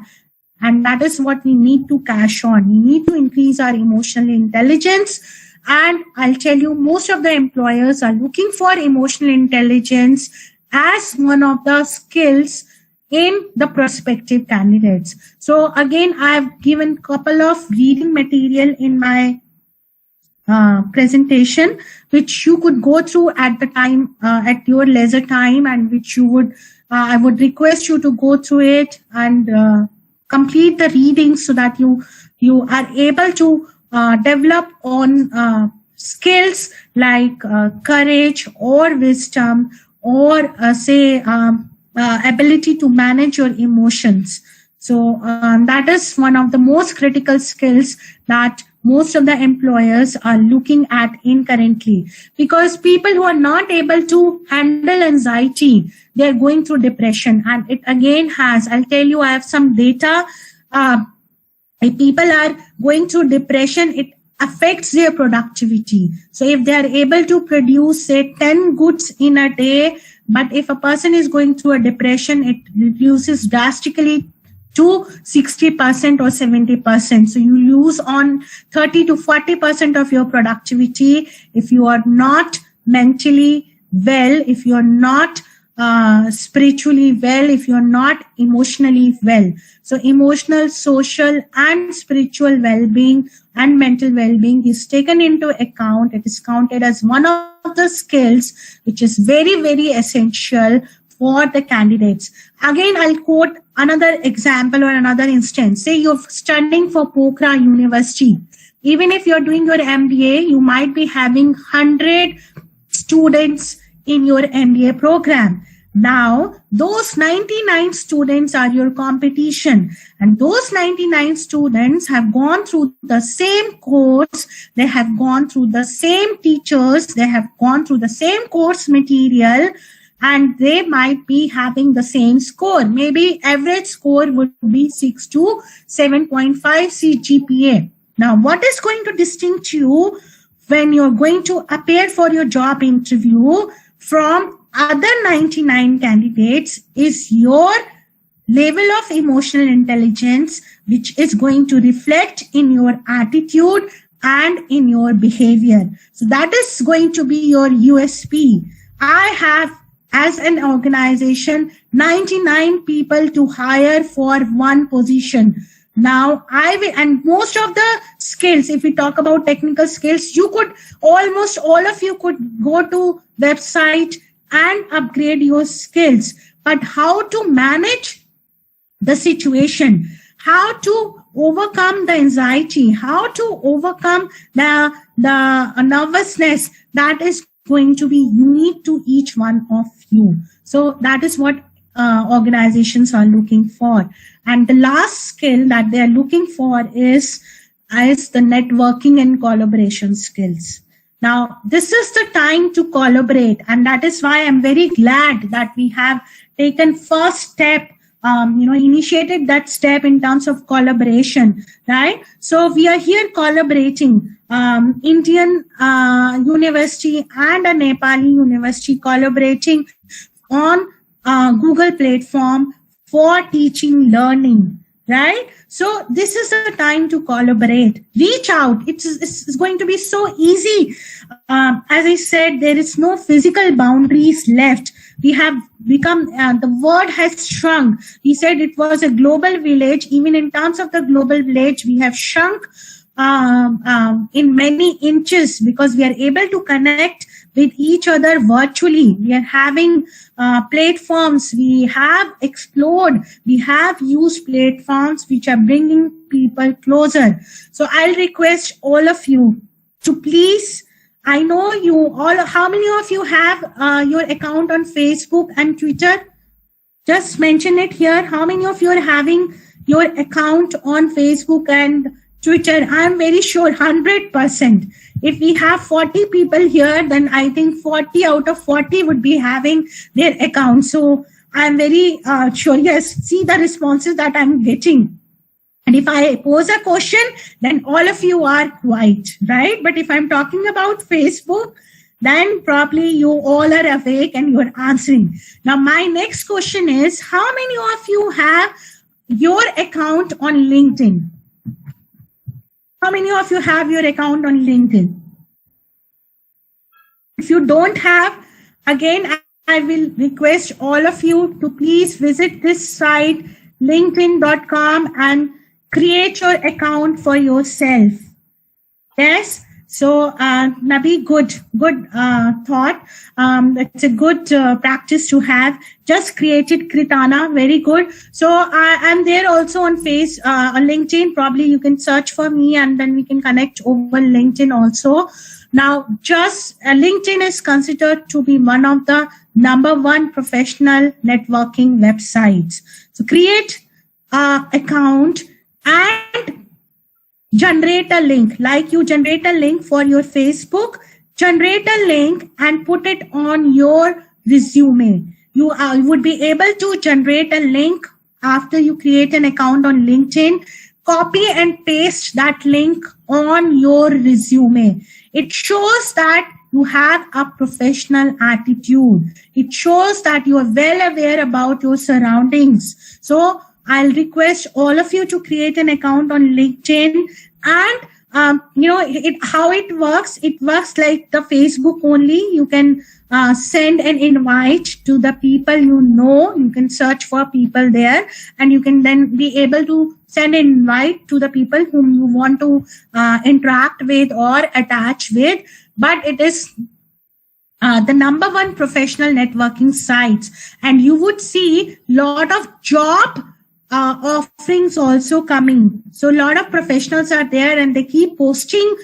And that is what we need to cash on. We need to increase our emotional intelligence. And I'll tell you, most of the employers are looking for emotional intelligence as one of the skills in the prospective candidates. So again, I've given a couple of reading material in my presentation, which you could go through at the time, at your leisure time, and which you would, I would request you to go through it and complete the reading so that you are able to develop on skills like courage or wisdom or ability to manage your emotions. So that is one of the most critical skills that most of the employers are looking at in currently, because people who are not able to handle anxiety, they're going through depression. And it again has, I'll tell you, I have some data. If people are going through depression, it affects their productivity. So if they are able to produce, say, 10 goods in a day, but if a person is going through a depression, it reduces drastically to 60% or 70%. So you lose on 30 to 40% of your productivity if you are not mentally well, if you are not spiritually well, if you're not emotionally well. So emotional, social, and spiritual well-being and mental well-being is taken into account. It is counted as one of the skills which is very, very essential for the candidates. Again, I'll quote another example or another instance. Say you're studying for Pokhara University. Even if you're doing your MBA, you might be having 100 students in your MBA program. Now, those 99 students are your competition, and those 99 students have gone through the same course, they have gone through the same teachers, they have gone through the same course material, and they might be having the same score. Maybe average score would be 6 to 7.5 CGPA. Now, what is going to distinguish you when you're going to appear for your job interview from other 99 candidates is your level of emotional intelligence, which is going to reflect in your attitude and in your behavior. So that is going to be your USP. I have, as an organization, 99 people to hire for one position. Now, and most of the skills, if we talk about technical skills, you could, almost all of you could go to website and upgrade your skills. But how to manage the situation, how to overcome the anxiety, how to overcome the nervousness, that is going to be unique to each one of you. So that is what organizations are looking for. And the last skill that they are looking for is the networking and collaboration skills. Now, this is the time to collaborate, and that is why I'm very glad that we have taken first step, initiated that step in terms of collaboration, right? So we are here collaborating, Indian university and a Nepali university collaborating on Google platform for teaching learning, right? So this is the time to collaborate. Reach out. It's going to be so easy. As I said, there is no physical boundaries left. We have become, the world has shrunk. We said it was a global village. Even in terms of the global village, we have shrunk in many inches because we are able to connect with each other virtually. We are having platforms. We have explored. We have used platforms which are bringing people closer. So I'll request all of you to please, I know you all, how many of you have your account on Facebook and Twitter? Just mention it here. How many of you are having your account on Facebook and Twitter? I'm very sure 100%. If we have 40 people here, then I think 40 out of 40 would be having their account. So I'm very sure. Yes, see the responses that I'm getting. And if I pose a question, then all of you are quiet, right? But if I'm talking about Facebook, then probably you all are awake and you're answering. Now, my next question is, how many of you have your account on LinkedIn? How many of you have your account on LinkedIn? If you don't have, again, I will request all of you to please visit this site, linkedin.com, and create your account for yourself. Yes. So, Nabi, good thought. It's a good practice to have. Just created Kritana, very good. So, I'm there also on LinkedIn. Probably you can search for me and then we can connect over LinkedIn also. Now, just LinkedIn is considered to be one of the #1 professional networking websites. So, create an account and generate a link. Like you generate a link for your Facebook, generate a link and put it on your resume. You would be able to generate a link after you create an account on LinkedIn, copy and paste that link on your resume. It shows that you have a professional attitude. It shows that you are well aware about your surroundings. So I'll request all of you to create an account on LinkedIn. And how it works like the Facebook only. You can send an invite to the people you know. You can search for people there, and you can then be able to send an invite to the people whom you want to interact with or attach with. But it is the number one professional networking sites, and you would see lot of job offerings also coming. So a lot of professionals are there and they keep posting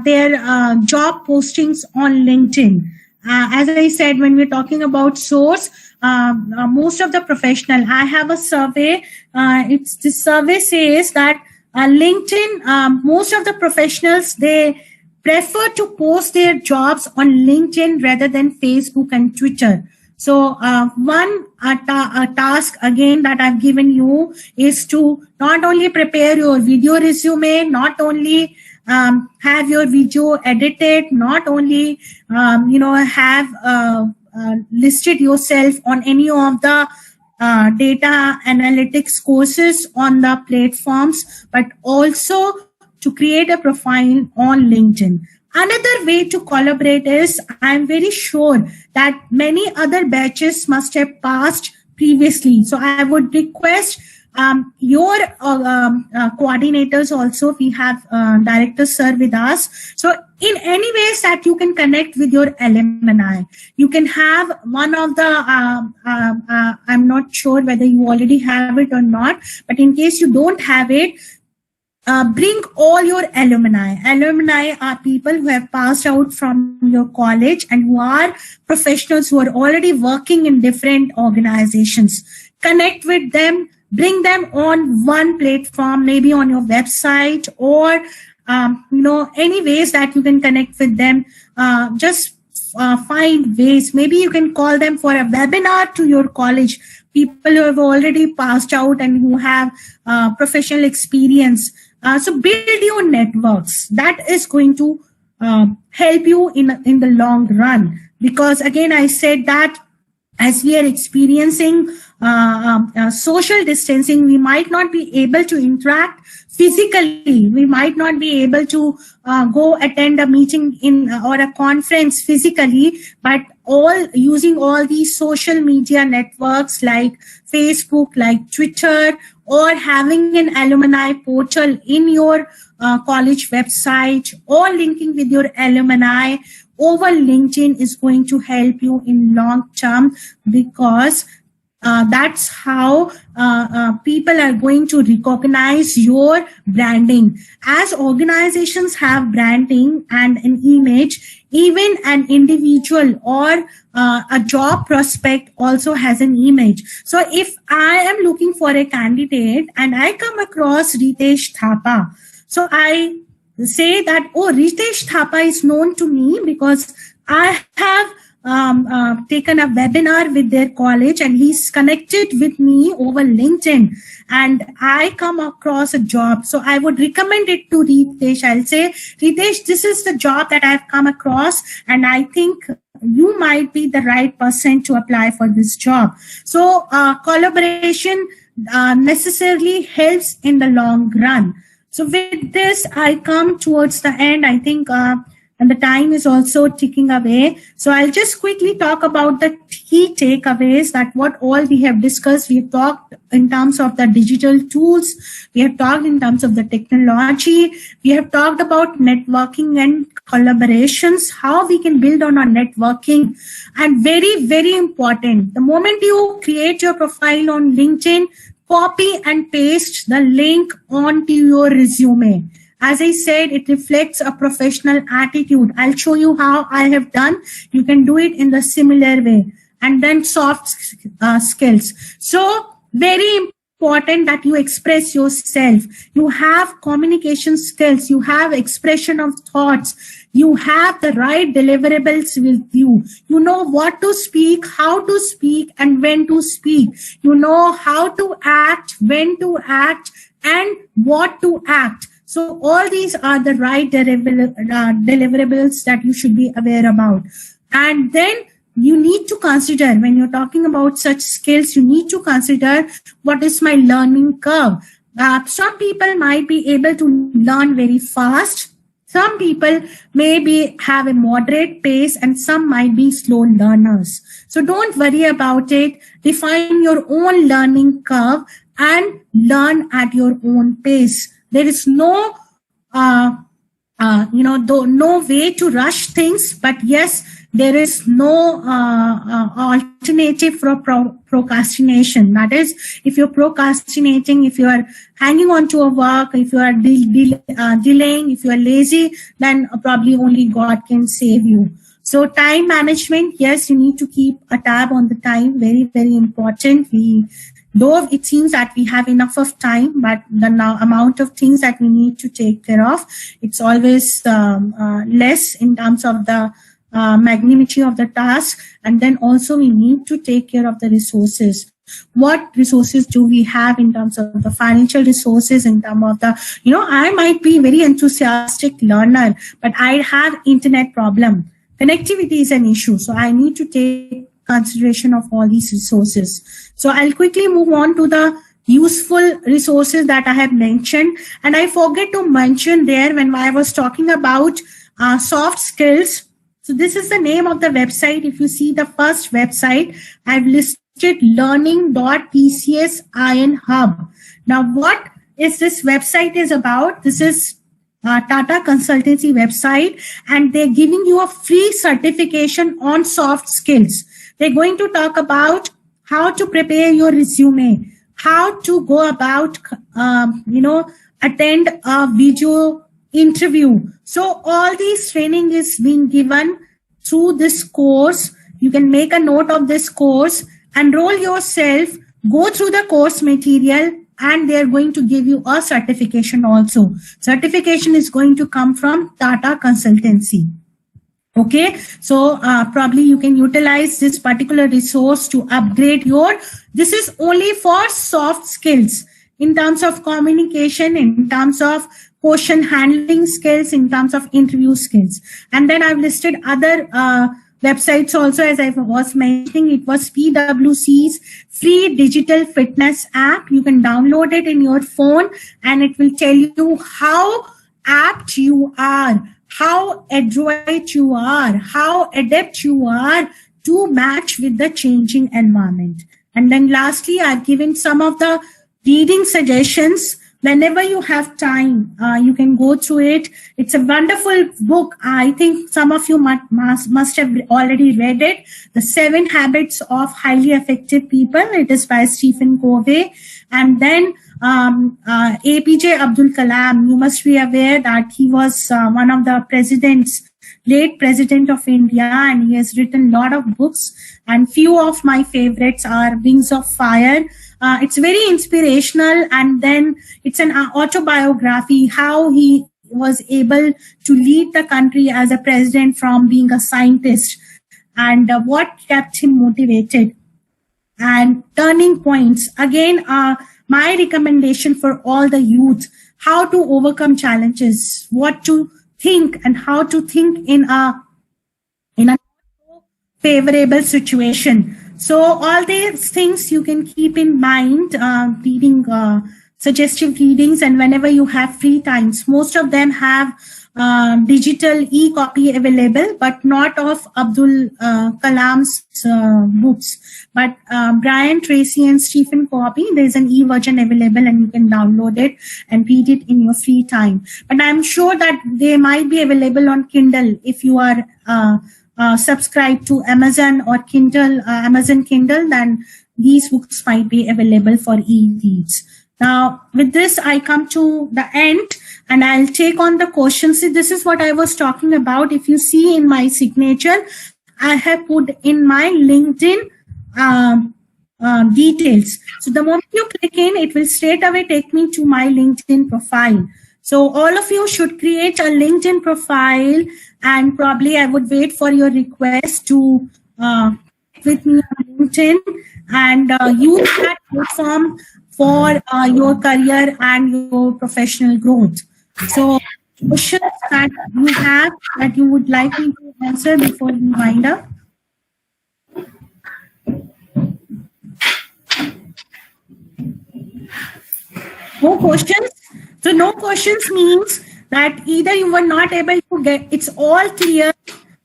their job postings on LinkedIn. As I said, when we're talking about source, most of the professional, I have a survey. This survey says that LinkedIn, most of the professionals, they prefer to post their jobs on LinkedIn rather than Facebook and Twitter. So one task again that I've given you is to not only prepare your video resume, not only have your video edited, not only have listed yourself on any of the data analytics courses on the platforms, but also to create a profile on LinkedIn. Another way to collaborate is, I'm very sure that many other batches must have passed previously. So I would request your coordinators also, we have director sir with us. So in any ways that you can connect with your alumni, you can have one of the, I'm not sure whether you already have it or not, but in case you don't have it, bring all your alumni. Alumni are people who have passed out from your college and who are professionals who are already working in different organizations. Connect with them, bring them on one platform, maybe on your website, or any ways that you can connect with them. Just find ways. Maybe you can call them for a webinar to your college. People who have already passed out and who have professional experience. So build your networks. That is going to help you in the long run. Because again, I said that as we are experiencing social distancing, we might not be able to interact physically. We might not be able to go attend a meeting or a conference physically, but using all these social media networks like Facebook, like Twitter, or having an alumni portal in your college website, or linking with your alumni over LinkedIn is going to help you in long term, because that's how people are going to recognize your branding. As organizations have branding and an image, even an individual or a job prospect also has an image. So if I am looking for a candidate and I come across Ritesh Thapa, so I say that, oh, Ritesh Thapa is known to me because I have taken a webinar with their college and he's connected with me over LinkedIn and I come across a job. So I would recommend it to Ritesh. I'll say, Ritesh, this is the job that I've come across and I think you might be the right person to apply for this job. So collaboration necessarily helps in the long run. So with this, I come towards the end. I think and the time is also ticking away. So I'll just quickly talk about the key takeaways, that what all we have discussed. We have talked in terms of the digital tools. We have talked in terms of the technology. We have talked about networking and collaborations, how we can build on our networking. And very, very important, the moment you create your profile on LinkedIn, copy and paste the link onto your resume. As I said, it reflects a professional attitude. I'll show you how I have done. You can do it in the similar way. And then soft skills. So very important that you express yourself. You have communication skills. You have expression of thoughts. You have the right deliverables with you. You know what to speak, how to speak, and when to speak. You know how to act, when to act, and what to act. So all these are the right deliverables that you should be aware about. And then you need to consider, when you're talking about such skills, you need to consider, what is my learning curve? Some people might be able to learn very fast. Some people maybe have a moderate pace and some might be slow learners. So don't worry about it. Define your own learning curve and learn at your own pace. There is no, no way to rush things, but yes, there is no alternative for procrastination. That is, if you're procrastinating, if you are hanging on to a work, if you are delaying, if you are lazy, then probably only God can save you. So time management, yes, you need to keep a tab on the time. Very, very important. Though it seems that we have enough of time, but the amount of things that we need to take care of, it's always less in terms of the magnitude of the task. And then also we need to take care of the resources. What resources do we have in terms of the financial resources, in terms of the, I might be very enthusiastic learner, but I have internet problem. Connectivity is an issue. So I need to take consideration of all these resources. So I'll quickly move on to the useful resources that I have mentioned. And I forget to mention there when I was talking about soft skills. So this is the name of the website. If you see the first website, I've listed learning.pcsin hub. Now, what is this website is about? This is Tata Consultancy website, and they're giving you a free certification on soft skills. They're going to talk about how to prepare your resume, how to go about, attend a video interview. So all these training is being given through this course. You can make a note of this course, enroll yourself, go through the course material, and they're going to give you a certification also. Certification is going to come from Tata Consultancy. Okay, so probably you can utilize this particular resource to upgrade this is only for soft skills in terms of communication, in terms of question handling skills, in terms of interview skills. And then I've listed other websites also, as I was mentioning. It was PwC's free digital fitness app. You can download it in your phone and it will tell you how apt you are, how adroit you are, how adept you are to match with the changing environment. And then lastly, I've given some of the reading suggestions. Whenever you have time, you can go through it. It's a wonderful book. I think some of you must have already read it. The 7 Habits of Highly Effective People. It is by Stephen Covey. And then APJ Abdul Kalam. You must be aware that he was one of the late president of India, and he has written a lot of books. And few of my favorites are Wings of Fire. It's very inspirational, and then it's an autobiography, how he was able to lead the country as a president from being a scientist, and what kept him motivated. And Turning Points, again, my recommendation for all the youth, how to overcome challenges, what to think, and how to think in a favorable situation. So all these things you can keep in mind, reading suggestive readings, and whenever you have free times. Most of them have digital e-copy available, but not of Abdul Kalam's books. But Brian Tracy and Stephen Covey, there's an e-version available and you can download it and read it in your free time. But I'm sure that they might be available on Kindle if you are subscribe to Amazon or Kindle, Amazon Kindle, then these books might be available for e-reads. Now, with this, I come to the end and I'll take on the questions. See, this is what I was talking about. If you see in my signature, I have put in my LinkedIn details. So the moment you click in, it will straight away take me to my LinkedIn profile. So all of you should create a LinkedIn profile, and probably I would wait for your request to with me on LinkedIn and use that platform for your career and your professional growth. So questions that you have that you would like me to answer before we wind up? No questions? So no questions means that either you were not able to get, it's all clear,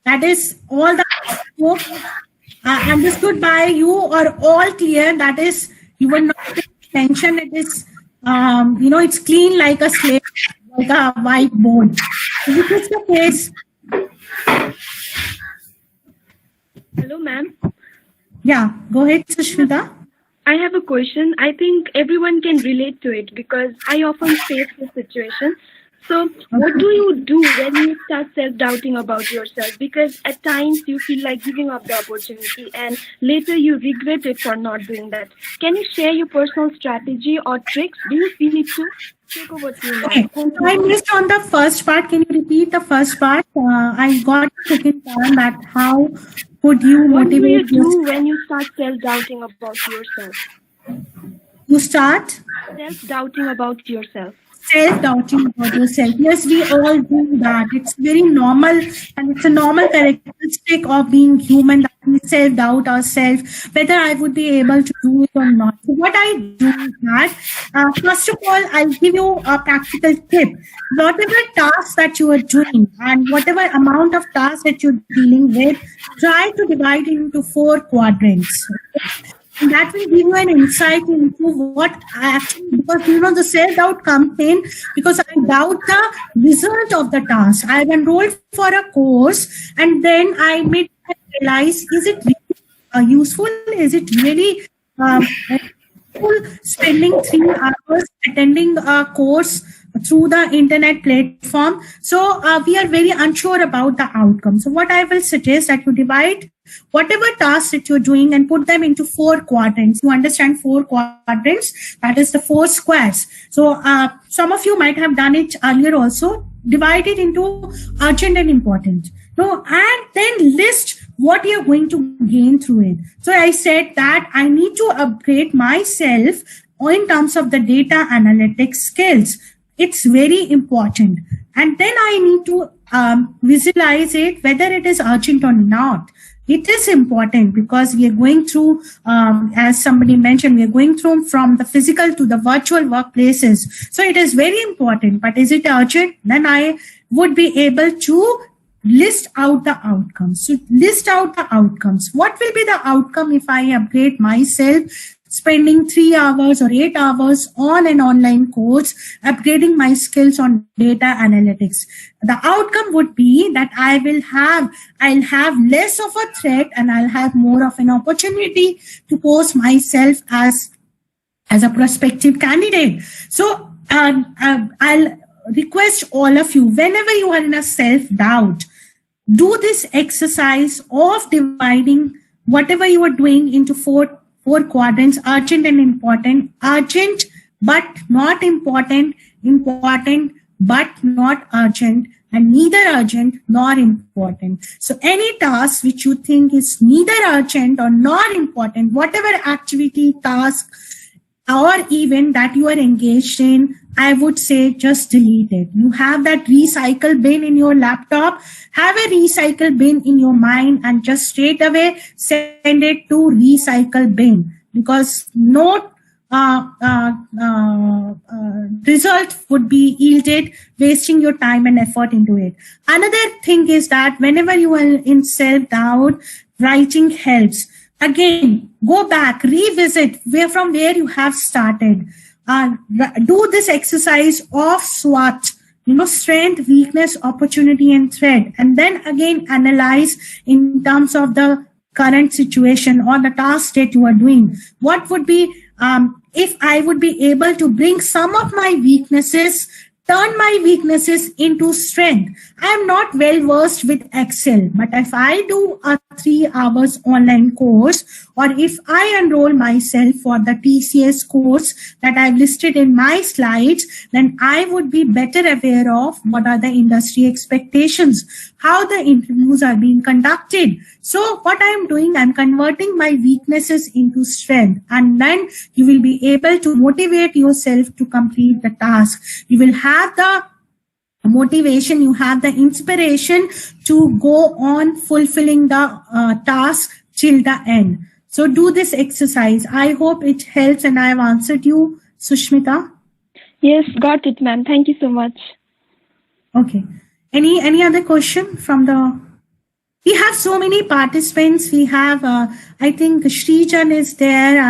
that is all the understood by you, or all clear, that is you were not paying attention, it is, it's clean like a slate, like a whiteboard. This is the case.
Hello, ma'am.
Yeah, go ahead, Sushmita.
I have a question. I think everyone can relate to it because I often face this situation. So, what do you do when you start self-doubting about yourself? Because at times you feel like giving up the opportunity and later you regret it for not doing that. Can you share your personal strategy or tricks? Do you feel it too? Take over to you, ma'am.
I missed on the first part. Can you repeat the first part? I got the second part that how would you motivate
What do you do when you start self-doubting about yourself?
You start?
Self-doubting about yourself.
Self-doubting about yourself. Yes, we all do that. It's very normal and it's a normal characteristic of being human that we self-doubt ourselves, whether I would be able to do it or not. So what I do is that, first of all, I'll give you a practical tip. Whatever task that you are doing and whatever amount of tasks that you're dealing with, try to divide it into 4 quadrants. Okay? And that will give you an insight into what I actually, because the self-doubt comes in because I doubt the result of the task. I have enrolled for a course and then I made realize, is it really useful? Is it really spending 3 hours attending a course through the internet platform? So we are very unsure about the outcome. So what I will suggest that you divide whatever tasks that you're doing and put them into 4 quadrants. You understand 4 quadrants? That is the 4 squares. So some of you might have done it earlier also. Divide it into urgent and important. And then list what you're going to gain through it. So I said that I need to upgrade myself in terms of the data analytics skills. It's very important. And then I need to visualize it, whether it is urgent or not. It is important because we are going through, as somebody mentioned, we are going through from the physical to the virtual workplaces. So it is very important, but is it urgent? Then I would be able to list out the outcomes. So list out the outcomes. What will be the outcome if I upgrade myself, spending 3 hours or 8 hours on an online course, upgrading my skills on data analytics? The outcome would be that I'll have less of a threat and I'll have more of an opportunity to post myself as a prospective candidate. So I'll request all of you, whenever you are in a self-doubt, do this exercise of dividing whatever you are doing into 4 quadrants: urgent and important, urgent but not important, important but not urgent, and neither urgent nor important. So any task which you think is neither urgent or not important, whatever activity, task, or event that you are engaged in, I would say just delete it. You have that recycle bin in your laptop, have a recycle bin in your mind and just straight away send it to recycle bin, because no result would be yielded wasting your time and effort into it. Another thing is that whenever you are in self-doubt, writing helps. Again, go back, revisit from where you have started. Do this exercise of SWOT, strength, weakness, opportunity, and threat. And then again, analyze in terms of the current situation or the task that you are doing. What would be, if I would be able to bring some of my weaknesses, turn my weaknesses into strength. I am not well versed with Excel, but if I do a 3 hours online course, or if I enroll myself for the TCS course that I've listed in my slides, then I would be better aware of what are the industry expectations, how the interviews are being conducted. So what I'm doing, I'm converting my weaknesses into strength, and then you will be able to motivate yourself to complete the task. You will have the motivation, you have the inspiration to go on fulfilling the task till the end. So do this exercise. I hope it helps and I have answered you, Sushmita.
Yes, got it, ma'am. Thank you so much.
Okay. Any other question from the... We have so many participants. We have, I think Shrijan is there,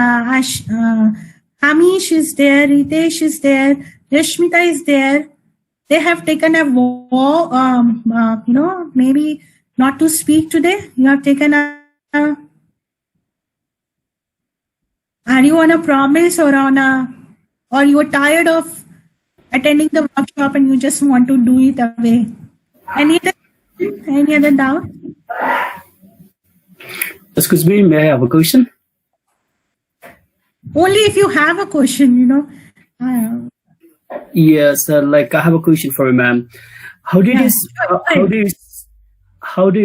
Hamish is there, Ritesh is there, Rashmita is there. They have taken a vow, maybe not to speak today. You have taken a are you on a promise or or you are tired of attending the workshop and you just want to do it away? Any other doubt?
Excuse me, may I have a question?
Only if you have a question,
Yes, like I have a question for you, ma'am. How do you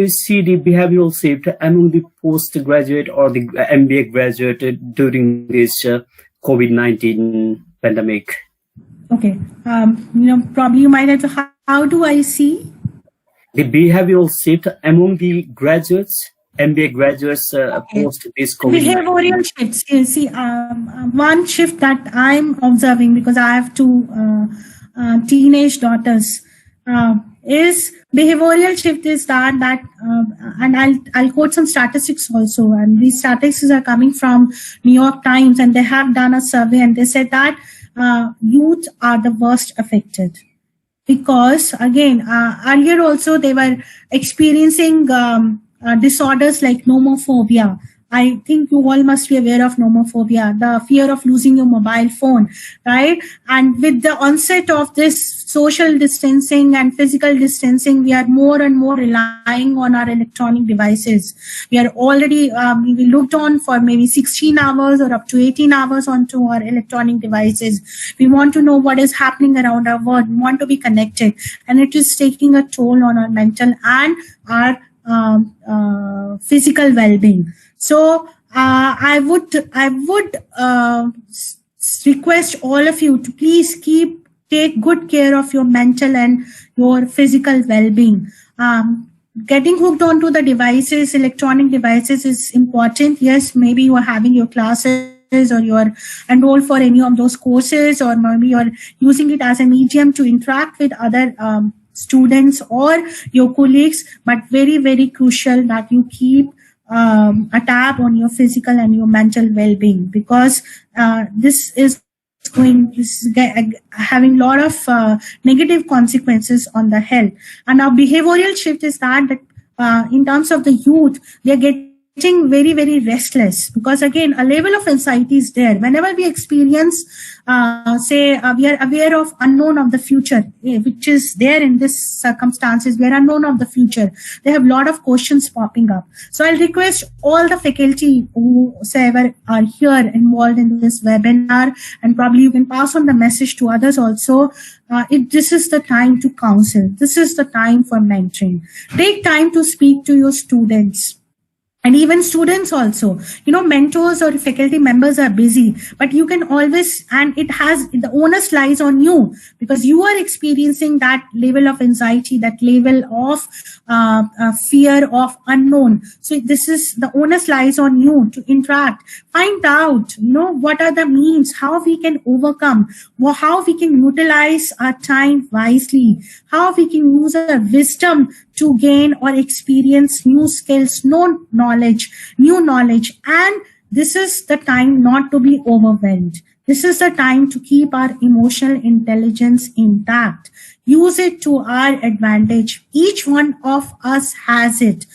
see the behavioral shift among the postgraduate or the MBA graduate during this COVID-19 pandemic?
Okay, probably you might have to. How do I see
the behavioral shift among the graduates, MBA graduates post this COVID?
Behavioral shifts. See, one shift that I'm observing, because I have two teenage daughters, is behavioral shift is that and I'll quote some statistics also, and these statistics are coming from New York Times, and they have done a survey, and they said that youth are the worst affected. Because again, earlier also they were experiencing disorders like nomophobia. I think you all must be aware of nomophobia, the fear of losing your mobile phone, right? And with the onset of this social distancing and physical distancing, we are more and more relying on our electronic devices. We are already, we looked on for maybe 16 hours or up to 18 hours onto our electronic devices. We want to know what is happening around our world. We want to be connected, and it is taking a toll on our mental and our physical well-being. So I would request all of you to please take good care of your mental and your physical well-being. Getting hooked onto the devices, electronic devices, is important. Yes, maybe you are having your classes or you are enrolled for any of those courses, or maybe you are using it as a medium to interact with other students or your colleagues, but very, very crucial that you keep a tab on your physical and your mental well-being, because this is having a lot of negative consequences on the health. And our behavioral shift is that in terms of the youth, they are getting very, very restless, because again, a level of anxiety is there. Whenever we experience, we are aware of unknown of the future, which is there in this circumstances, we are unknown of the future. They have a lot of questions popping up. So I'll request all the faculty whoever are here involved in this webinar, and probably you can pass on the message to others also. This is the time to counsel. This is the time for mentoring. Take time to speak to your students. And even students also, mentors or faculty members are busy, but you can always, and the onus lies on you, because you are experiencing that level of anxiety, that level of fear of unknown. So the onus lies on you to interact, find out, what are the means, how we can overcome, how we can utilize our time wisely, how we can use our wisdom to gain or experience new skills, new knowledge. And this is the time not to be overwhelmed. This is the time to keep our emotional intelligence intact. Use it to our advantage. Each one of us has it.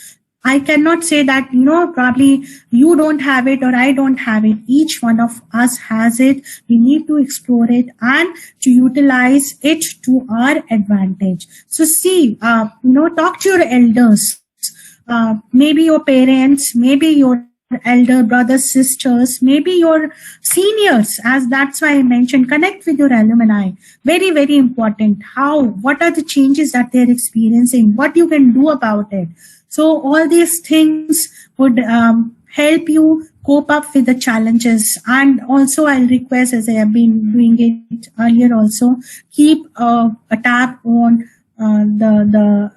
I cannot say that, probably you don't have it or I don't have it. Each one of us has it. We need to explore it and to utilize it to our advantage. So see, talk to your elders, maybe your parents, maybe your elder brothers, sisters, maybe your seniors, as that's why I mentioned, connect with your alumni. Very, very important. What are the changes that they're experiencing? What you can do about it? So all these things would help you cope up with the challenges. And also I'll request, as I have been doing it earlier also, keep a tab on the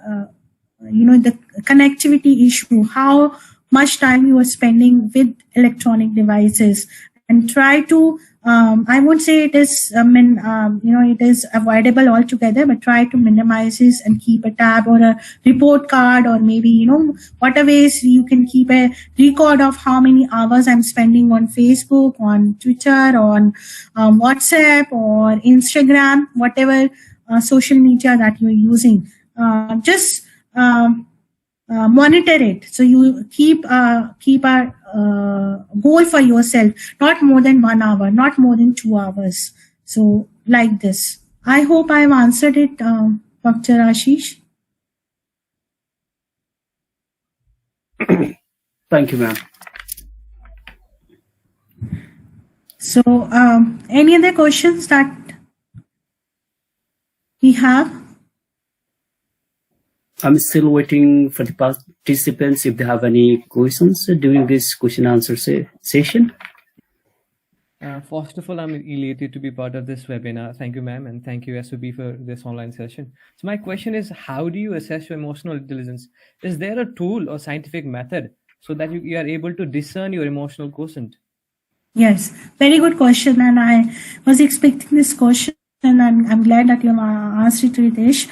connectivity issue, how much time you are spending with electronic devices, and try to, I won't say it is, it is avoidable altogether, but try to minimize this and keep a tab or a report card, or maybe, whatever ways you can keep a record of how many hours I'm spending on Facebook, on Twitter, on WhatsApp or Instagram, whatever social media that you're using. monitor it. So you keep a goal for yourself, not more than 1 hour, not more than 2 hours. So like this. I hope I have answered it, Dr. Ashish.
Thank you, ma'am.
So any other questions that we have?
I'm still waiting for the participants if they have any questions during this question answer session.
First of all, I'm elated to be part of this webinar. Thank you, ma'am, and thank you, SOB, for this online session. So my question is, how do you assess your emotional intelligence? Is there a tool or scientific method so that you are able to discern your emotional quotient?
Yes, very good question, and I was expecting this question, and I'm glad that you asked it, Ritesh.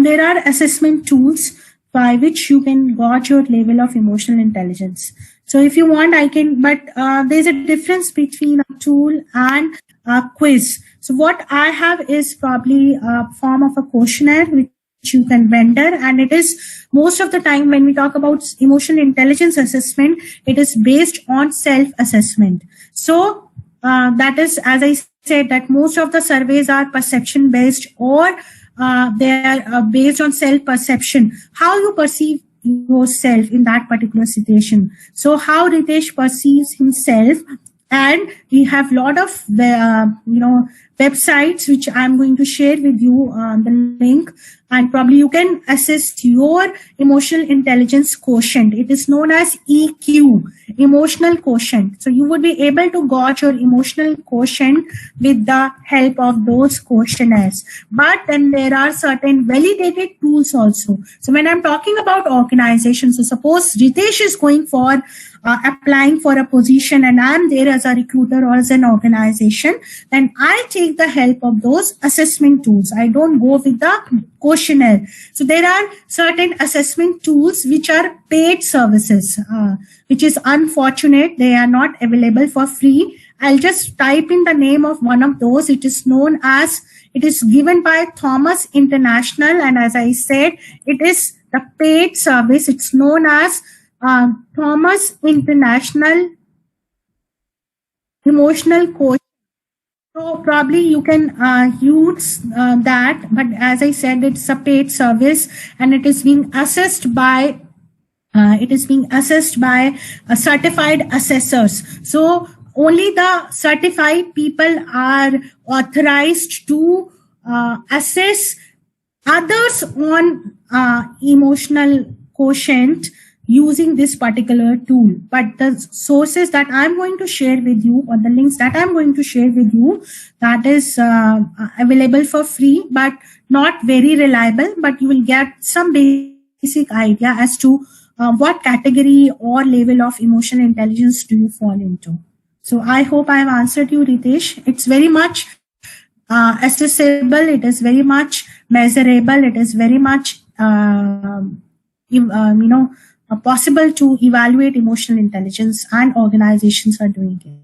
There are assessment tools by which you can gauge your level of emotional intelligence. So if you want, I can, but there's a difference between a tool and a quiz. So what I have is probably a form of a questionnaire which you can render, and it is most of the time when we talk about emotional intelligence assessment, it is based on self-assessment. So that is, as I said, that most of the surveys are perception based, or they are based on self-perception, how you perceive yourself in that particular situation. So how Ritesh perceives himself, and we have a lot of websites which I'm going to share with you the link, and probably you can assess your emotional intelligence quotient. It is known as EQ, emotional quotient. So you would be able to gauge your emotional quotient with the help of those questionnaires. But then there are certain validated tools also. So when I'm talking about organizations, so suppose Ritesh is going for applying for a position and I'm there as a recruiter or as an organization, then I take the help of those assessment tools. I don't go with the questionnaire. So there are certain assessment tools which are paid services, which is unfortunate. They are not available for free. I'll just type in the name of one of those. It is known as, it is given by Thomas International, and as I said, it is the paid service. It's known as Thomas International Emotional Coach. So probably you can use that, but as I said, it's a paid service, and it is being assessed by certified assessors. So only the certified people are authorized to assess others on emotional quotient using this particular tool. But the sources that I'm going to share with you, or the links that I'm going to share with you, that is available for free, but not very reliable, but you will get some basic idea as to what category or level of emotional intelligence do you fall into. So I hope I have answered you, Ritesh. It's very much accessible. It is very much measurable. It is very much, possible to evaluate emotional intelligence, and organizations are doing it.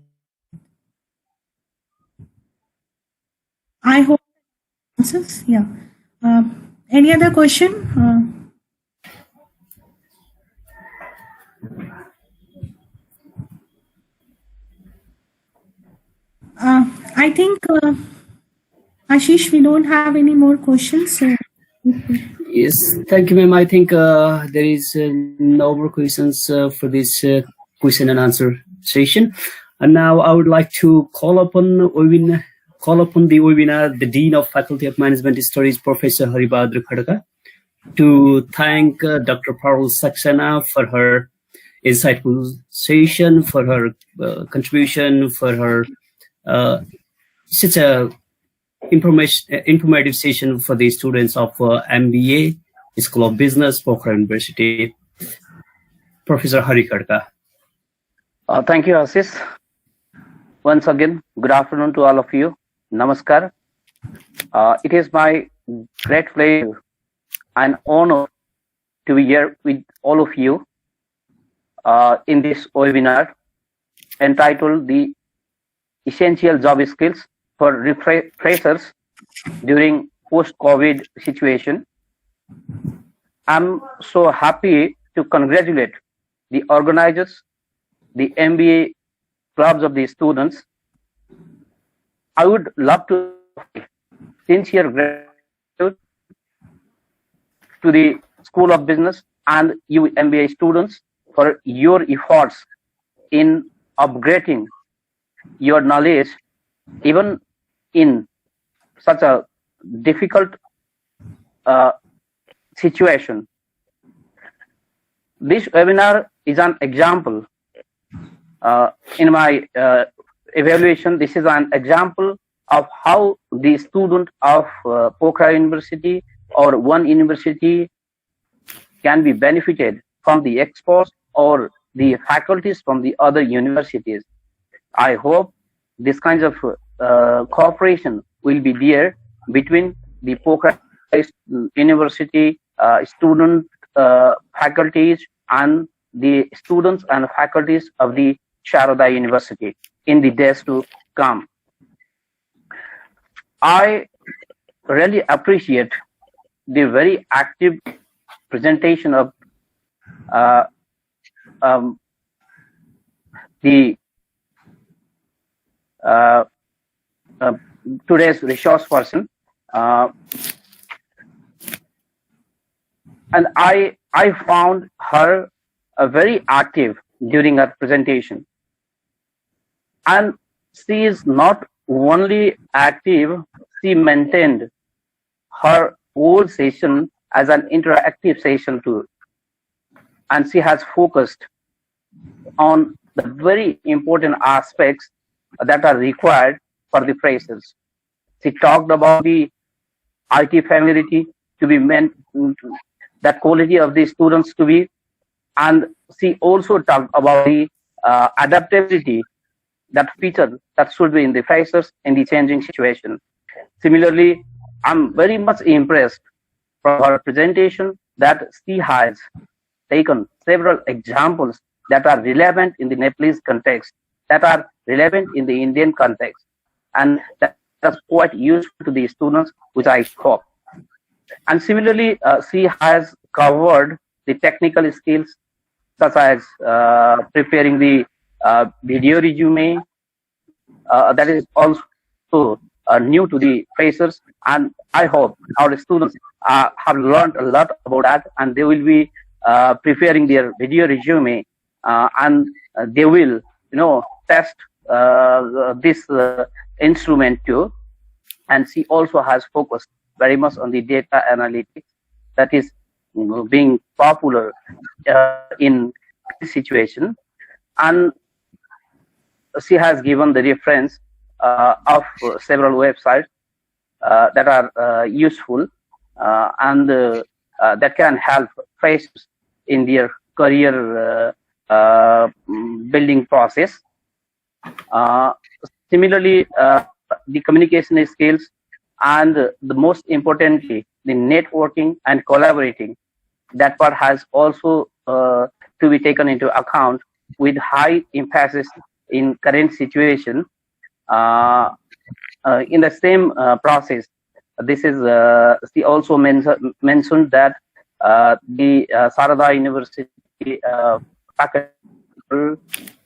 I hope answers. Yeah. Any other question? I think, Ashish, we don't have any more questions. So.
Yes, thank you, ma'am. I think there is no more questions for this question and answer session. And now I would like to call upon the webinar, the Dean of Faculty of Management Studies, Professor Bahadur Khadka, to thank Dr. Parul Saxena for her insightful session, for her contribution, for her such a informative session for the students of MBA School of Business, Pokhara University. Professor Khadka.
Thank you, Ashish. Once again, good afternoon to all of you. Namaskar. It is my great pleasure and honor to be here with all of you in this webinar entitled The Essential Job Skills for Refreshers during post-COVID situation. I'm so happy to congratulate the organizers, the MBA clubs of the students. I would love to sincere gratitude to the School of Business and you MBA students for your efforts in upgrading your knowledge even in such a difficult situation. This webinar is an example. In my evaluation, this is an example of how the student of Pokhara University or one university can be benefited from the experts or the faculties from the other universities. I hope this kind of cooperation will be there between the Pokhara University student faculties and the students and faculties of the Sharda University in the days to come. I really appreciate the very active presentation of the today's resource person, and I found her very active during her presentation, and she is not only active, she maintained her whole session as an interactive session too, and she has focused on the very important aspects that are required for the freshers. She talked about the IT familiarity to be meant, that quality of the students to be, and she also talked about the adaptability, that feature that should be in the freshers in the changing situation. Similarly, I'm very much impressed from her presentation that she has taken several examples that are relevant in the Nepalese context, that are relevant in the Indian context, and that's quite useful to the students, which I hope. And similarly, she has covered the technical skills such as preparing the video resume. That is also new to the freshers, and I hope our students have learned a lot about that, and they will be preparing their video resume, and they will, test this instrument too. And she also has focused very much on the data analytics that is being popular in this situation, and she has given the reference of several websites that are useful and that can help freshers in their career building process. Similarly, the communication skills and the most importantly, the networking and collaborating, that part has also to be taken into account with high emphasis in current situation. In the same process, this is she also mentioned that the Sharda University faculty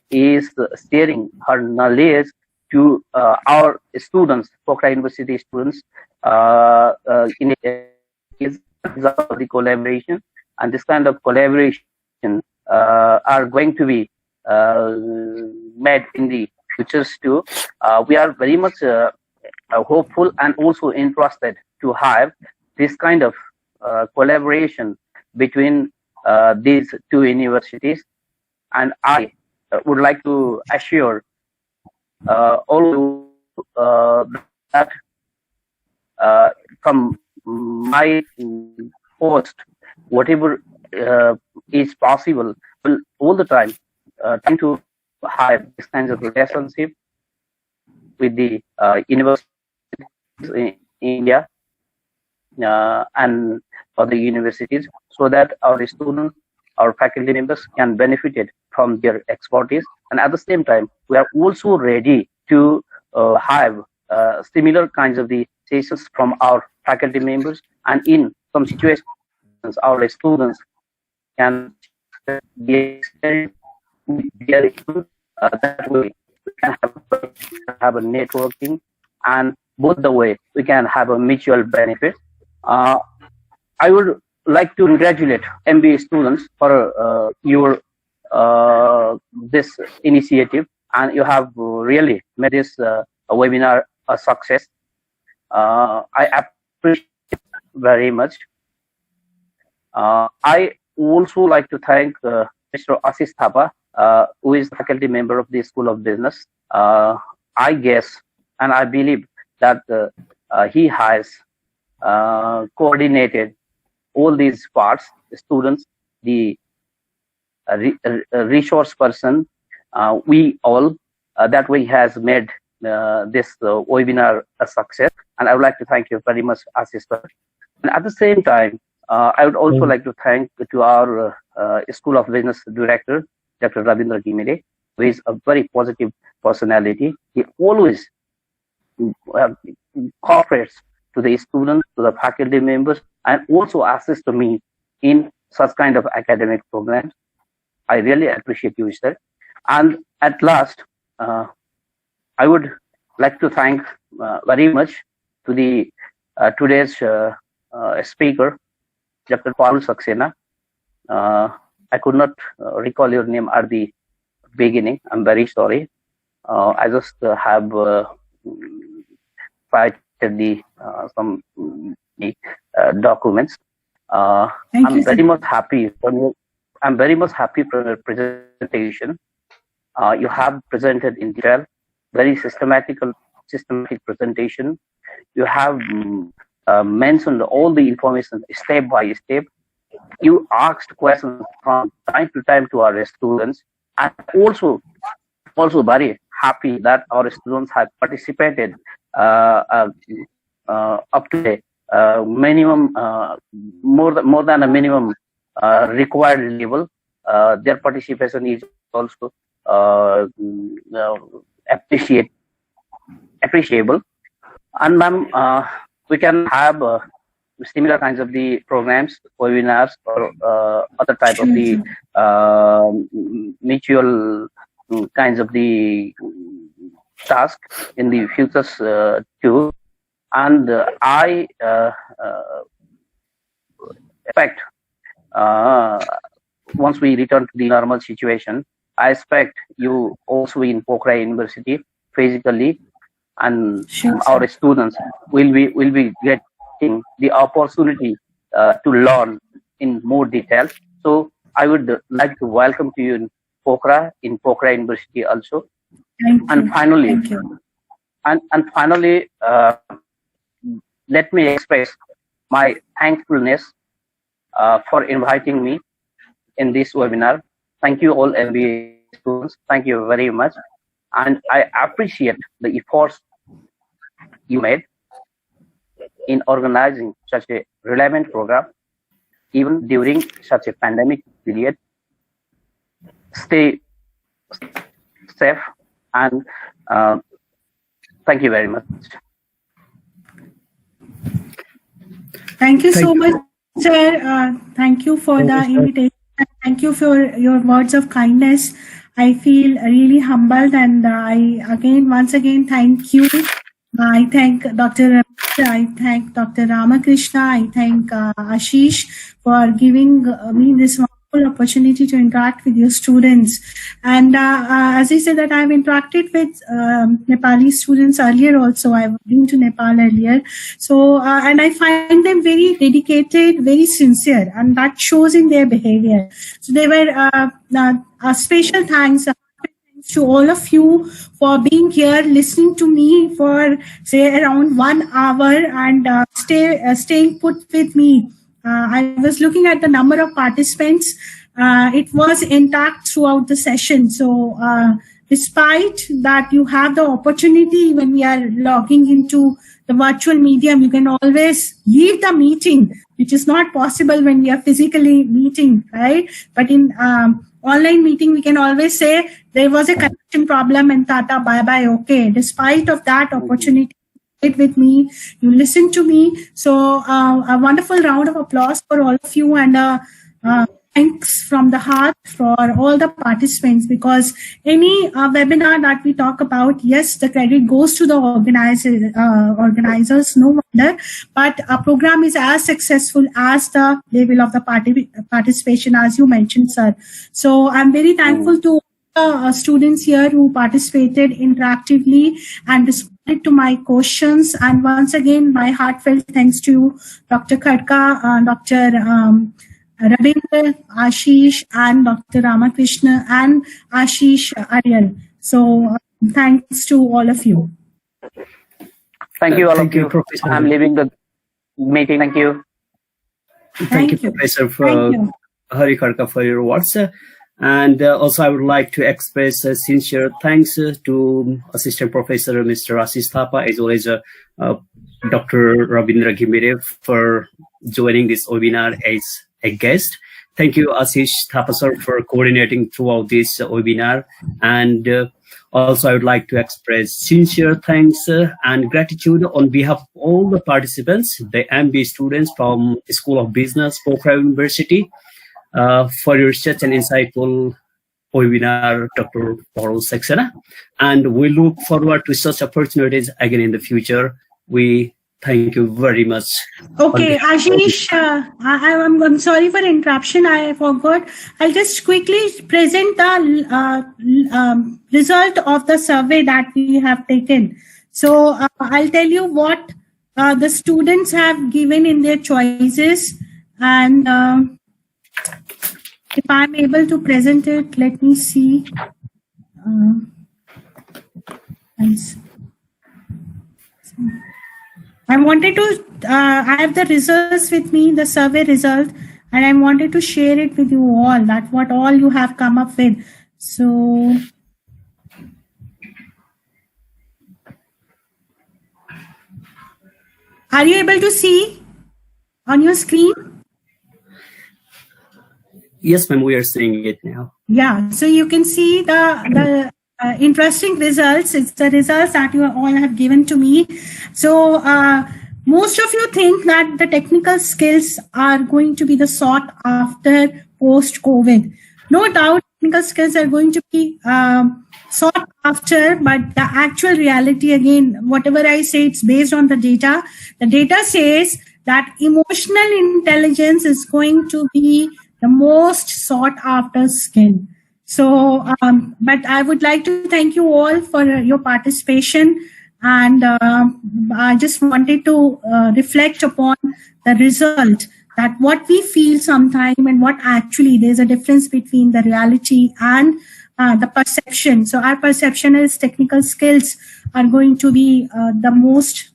is sharing her knowledge to our students, Pokhara University students, in the collaboration, and this kind of collaboration are going to be made in the futures too. We are very much hopeful and also interested to have this kind of collaboration between these two universities, and I would like to assure all that from my post, whatever is possible, will all the time trying to have this kind of relationship with the universities in India and other universities, so that our students, our faculty members can benefit from their expertise, and at the same time we are also ready to have similar kinds of the sessions from our faculty members, and in some situations our students can be that way we can have a networking, and both the way we can have a mutual benefit. I would like to congratulate MBA students for your this initiative, and you have really made this webinar a success. I appreciate it very much. I also like to thank Mr. Ashish Thapa, who is faculty member of the School of Business. I guess and I believe that he has coordinated all these parts, the students, the resource person, we all, that way has made this webinar a success. And I would like to thank you very much, Ashish. And at the same time, I would also like to thank to our School of Business Director, Dr. Rabindara Ghimire, who is a very positive personality. He always cooperates to the students, to the faculty members, and also assists me in such kind of academic programs. I really appreciate you, sir. And at last, I would like to thank very much to the today's speaker, Dr. Parul Saxena. I could not recall your name at the beginning. I'm very sorry. I just have cited the some documents. I'm very much happy from I'm very much happy from your presentation. You have presented in detail, very systematic presentation. You have mentioned all the information step by step. You asked questions from time to time to our students, and also very happy that our students have participated up to a minimum, more than a minimum required level. Their participation is also appreciable. And ma'am, we can have similar kinds of the programs, webinars, or other type of the mutual kinds of the task in the futures too. And I expect once we return to the normal situation, I expect you also in Pokhara University physically, and our students will be getting the opportunity to learn in more detail. So I would like to welcome to you in Pokhara University also. And finally, let me express my thankfulness for inviting me in this webinar. Thank you all MBA students. Thank you very much. And I appreciate the efforts you made in organizing such a relevant program, even during such a pandemic period. Stay safe, and thank you very much.
Thank you so much, sir. Thank you for the invitation. Thank you for your words of kindness. I feel really humbled, and once again thank you. I thank Dr. I thank Dr. Ramakrishna. I thank Ashish for giving me this wonderful opportunity to interact with your students. And as I said that I've interacted with Nepali students earlier also. I've been to Nepal earlier. So, and I find them very dedicated, very sincere, and that shows in their behavior. So they were a special thanks to all of you for being here, listening to me for say around 1 hour, and staying put with me. I was looking at the number of participants. It was intact throughout the session. So despite that, you have the opportunity when we are logging into the virtual medium, you can always leave the meeting, which is not possible when we are physically meeting, right? But in online meeting, we can always say there was a connection problem and tata, bye-bye, okay. Despite of that opportunity, stayed with me, you listened to me. So a wonderful round of applause for all of you, and thanks from the heart for all the participants, because any webinar that we talk about, yes, the credit goes to the organizers, no wonder, but a program is as successful as the level of the participation, as you mentioned, sir. So I'm very thankful to students here who participated interactively and responded to my questions. And once again, my heartfelt thanks to you, Dr. Khadka, Dr. Rabindra, Ashish, and Dr. Ramakrishna, and Ashish Aryal. So thanks to all of you.
Thank you all
Thank
of you.
Professor.
I'm leaving the meeting. Thank you.
Thank you, Professor Hari Khadka, for your words. And also, I would like to express sincere thanks to Assistant Professor Mr. Ashish Thapa, as well as Dr. Rabindara Ghimire for joining this webinar as a guest. Thank you, Ashish Thapa, sir, for coordinating throughout this webinar. And also, I would like to express sincere thanks and gratitude on behalf of all the participants, the MBA students from School of Business, Pokhara University, for your such an insightful webinar, Dr. Parul Saxena. And we look forward to such opportunities again in the future. We thank you very much.
Okay, Ashish, I'm sorry for interruption. I forgot. I'll just quickly present the result of the survey that we have taken. So I'll tell you what the students have given in their choices, and if I'm able to present it, let me see. I wanted to, I have the results with me, the survey result, and I wanted to share it with you all, that what all you have come up with. So, are you able to see on your screen?
Yes, ma'am, we are seeing it now.
Yeah, so you can see the interesting results. It's the results that you all have given to me. So most of you think that the technical skills are going to be the sought after post-COVID. No doubt technical skills are going to be sought after, but the actual reality, again, whatever I say, it's based on the data. The data says that emotional intelligence is going to be the most sought after skill. So, but I would like to thank you all for your participation, and I just wanted to reflect upon the result, that what we feel sometime and what actually, there's a difference between the reality and the perception. So our perception is technical skills are going to be the most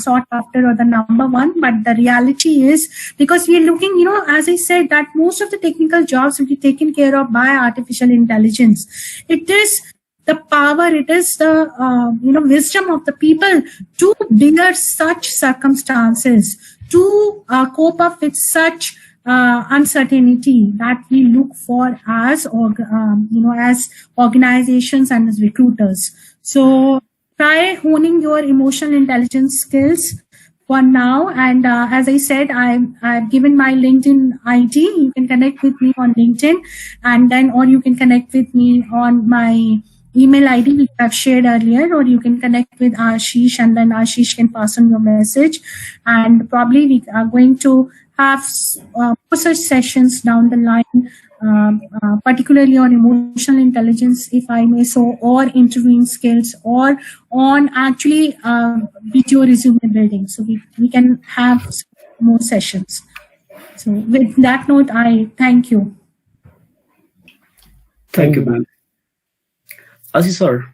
sought after, or the number one, but the reality is, because we're looking, as I said, that most of the technical jobs will be taken care of by artificial intelligence. It is the power, it is the wisdom of the people to bear such circumstances, to cope up with such uncertainty that we look for as as organizations and as recruiters. So try honing your emotional intelligence skills for now. And as I said, I've given my LinkedIn ID. You can connect with me on LinkedIn, and then, or you can connect with me on my email ID which I've shared earlier, or you can connect with Ashish, and then Ashish can pass on your message. And probably we are going to have more such sessions down the line, particularly on emotional intelligence, if I may so, or interviewing skills, or on actually video resume building. So we can have more sessions. So with that note, I thank you.
Thank you, ma'am. Ashish, sir.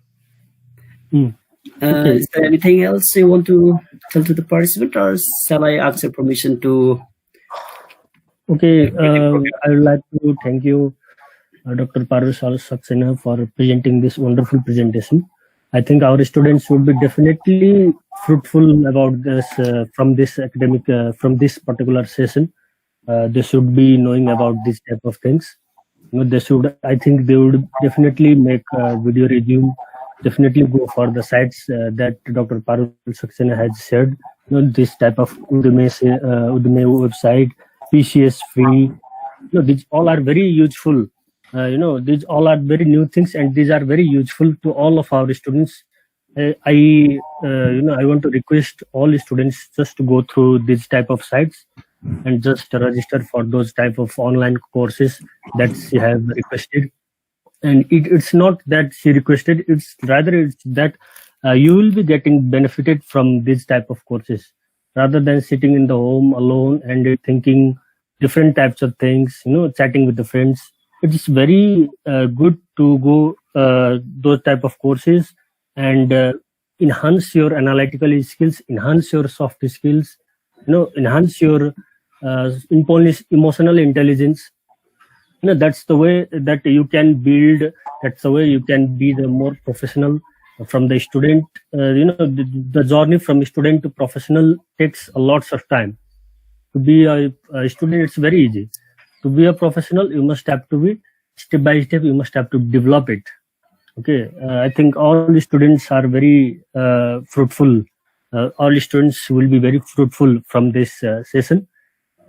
Okay.
Is there anything else you want to tell to the participant, or shall I ask your permission to?
Okay, I would like to thank you, Dr. Parul Saxena, for presenting this wonderful presentation. I think our students would be definitely fruitful about this from this academic, from this particular session. They should be knowing about this type of things. They should, I think they would definitely make a video resume definitely go for the sites that Dr. Parul Saxena has shared. This type of Udemy website, PCS free. These all are very useful. These all are very new things, and these are very useful to all of our students. I want to request all students just to go through these type of sites and just register for those type of online courses that she have requested. And it's not that she requested, it's that you will be getting benefited from this type of courses rather than sitting in the home alone and thinking different types of things, chatting with the friends. It's very good to go those type of courses and enhance your analytical skills, enhance your soft skills, enhance your emotional intelligence. That's the way that you can build, that's the way you can be the more professional from the student. The journey from student to professional takes a lots of time. To be a student, it's very easy. To be a professional, you must have to be step by step, you must have to develop it. Okay, I think all the students are very fruitful. All students will be very fruitful from this session.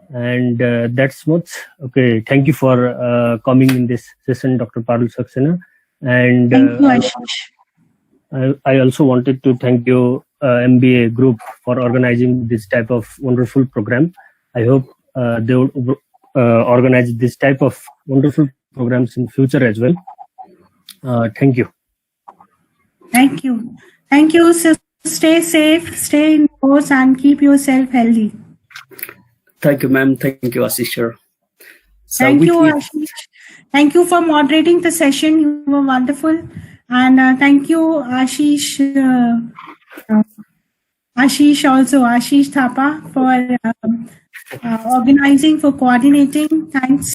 And that's much. Okay, thank you for coming in this session, Dr. Parul Saxena. And
thank you, Ashish.
I also wanted to thank you, MBA group, for organizing this type of wonderful program. I hope they would organize this type of wonderful programs in future as well. Thank you.
Thank you. Thank you. So stay safe, stay indoors, and keep yourself healthy.
Thank you, ma'am. Thank you, Ashish. So
thank you, Ashish. Thank you for moderating the session. You were wonderful. And thank you, Ashish. Ashish Thapa, for organizing, for coordinating. Thanks.